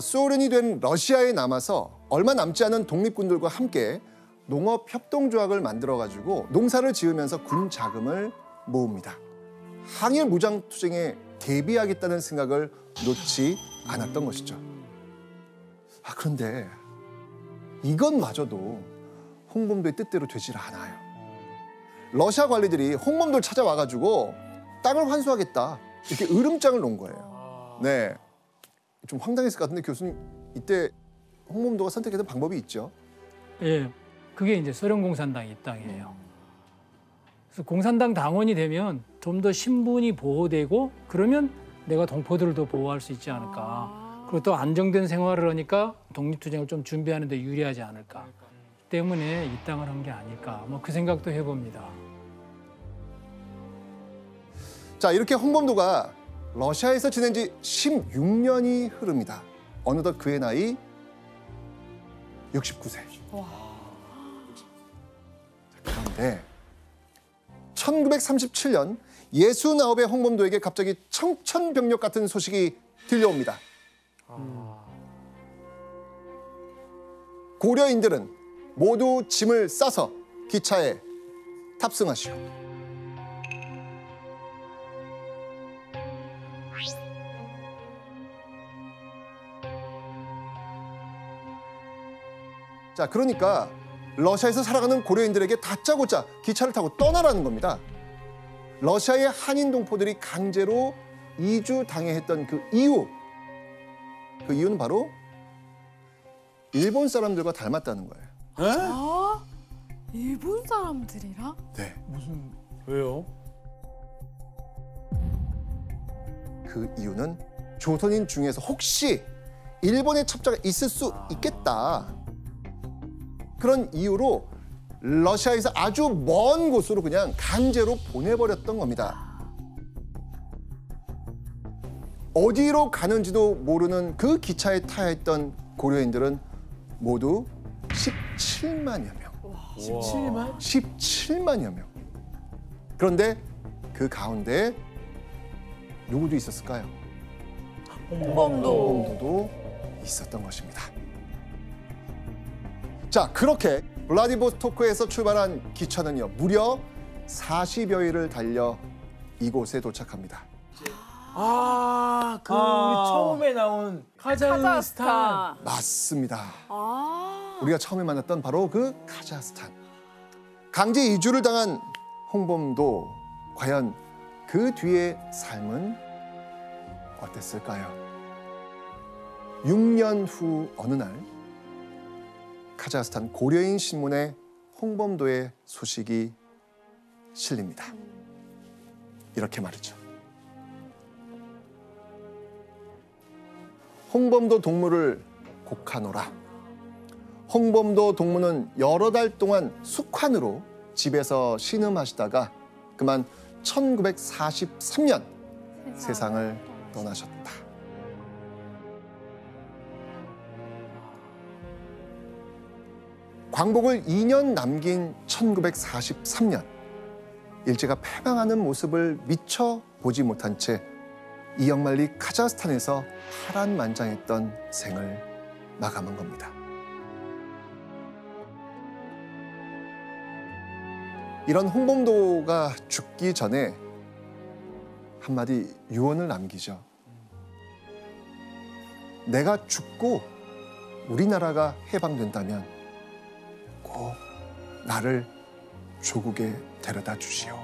소련이 된 러시아에 남아서 얼마 남지 않은 독립군들과 함께 농업협동조약을 만들어가지고 농사를 지으면서 군 자금을 모읍니다. 항일 무장투쟁에 대비하겠다는 생각을 놓지 않았던 것이죠. 그런데 이것마저도 홍범도의 뜻대로 되질 않아요. 러시아 관리들이 홍범도를 찾아와가지고 땅을 환수하겠다 이렇게 으름장을 놓은 거예요. 네, 좀 황당했을 것 같은데 교수님 이때 홍범도가 선택했던 방법이 있죠? 예, 그게 이제 소련 공산당 입당이에요. 그래서 공산당 당원이 되면 좀 더 신분이 보호되고 그러면 내가 동포들도 보호할 수 있지 않을까. 그리고 또 안정된 생활을 하니까 독립투쟁을 좀 준비하는 데 유리하지 않을까. 때문에 입당을 한 게 아닐까. 뭐 그 생각도 해봅니다. 자, 이렇게 홍범도가 러시아에서 지낸 지 16년이 흐릅니다. 어느덧 그의 나이 69세. 그런데 1937년 69의 홍범도에게 갑자기 청천벽력 같은 소식이 들려옵니다. 고려인들은 모두 짐을 싸서 기차에 탑승하시오. 자, 그러니까 러시아에서 살아가는 고려인들에게 다짜고짜 기차를 타고 떠나라는 겁니다. 러시아의 한인 동포들이 강제로 이주당해 했던 그 이유는 바로 일본 사람들과 닮았다는 거예요. 아, 일본 사람들이랑? 네. 왜요? 그 이유는 조선인 중에서 혹시 일본의 첩자가 있을 수 있겠다. 그런 이유로 러시아에서 아주 먼 곳으로 그냥 강제로 보내버렸던 겁니다. 어디로 가는지도 모르는 그 기차에 타야 했던 고려인들은 모두 17만여 명. 17만? 17만여 명. 그런데 그 가운데 누구도 있었을까요? 홍범도도 있었던 것입니다. 자, 그렇게 블라디보스토크에서 출발한 기차는요, 무려 40여일을 달려 이곳에 도착합니다. 우리 처음에 나온 카자흐스탄. 맞습니다. 아. 우리가 처음에 만났던 바로 그 카자흐스탄. 강제 이주를 당한 홍범도, 과연 그 뒤의 삶은 어땠을까요? 6년 후 어느 날 카자흐스탄 고려인 신문에 홍범도의 소식이 실립니다. 이렇게 말이죠. 홍범도 동무를 곡하노라. 홍범도 동무는 여러 달 동안 숙환으로 집에서 신음하시다가 그만 1943년 세상을 떠나셨다. 광복을 2년 남긴 1943년, 일제가 패망하는 모습을 미처 보지 못한 채 이역만리 카자흐스탄에서 파란만장했던 생을 마감한 겁니다. 이런 홍범도가 죽기 전에 한마디 유언을 남기죠. 내가 죽고 우리나라가 해방된다면 꼭 나를 조국에 데려다 주시오.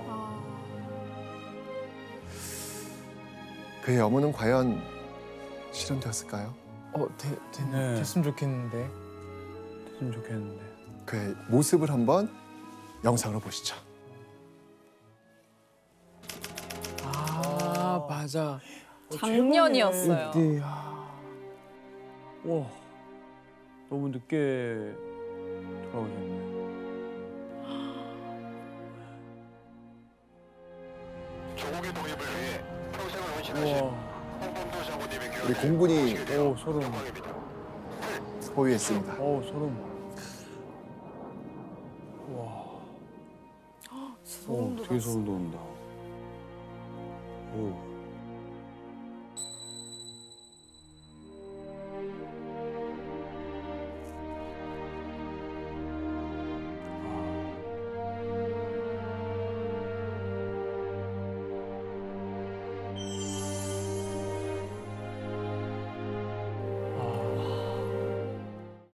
그의 염원은 과연 실현되었을까요? 됐으면 좋겠는데. 됐으면 좋겠는데. 그의 모습을 한번 영상으로 보시죠. 맞아. 작년이었어요. 와, 너무 늦게 돌아오셨네. 조국의 독립을 위해 평생을 헌신하신 홍범도 장군님의 우리 공군이 소름. 보유했습니다. 소름. 소름 되게 소름 돋는다. 음.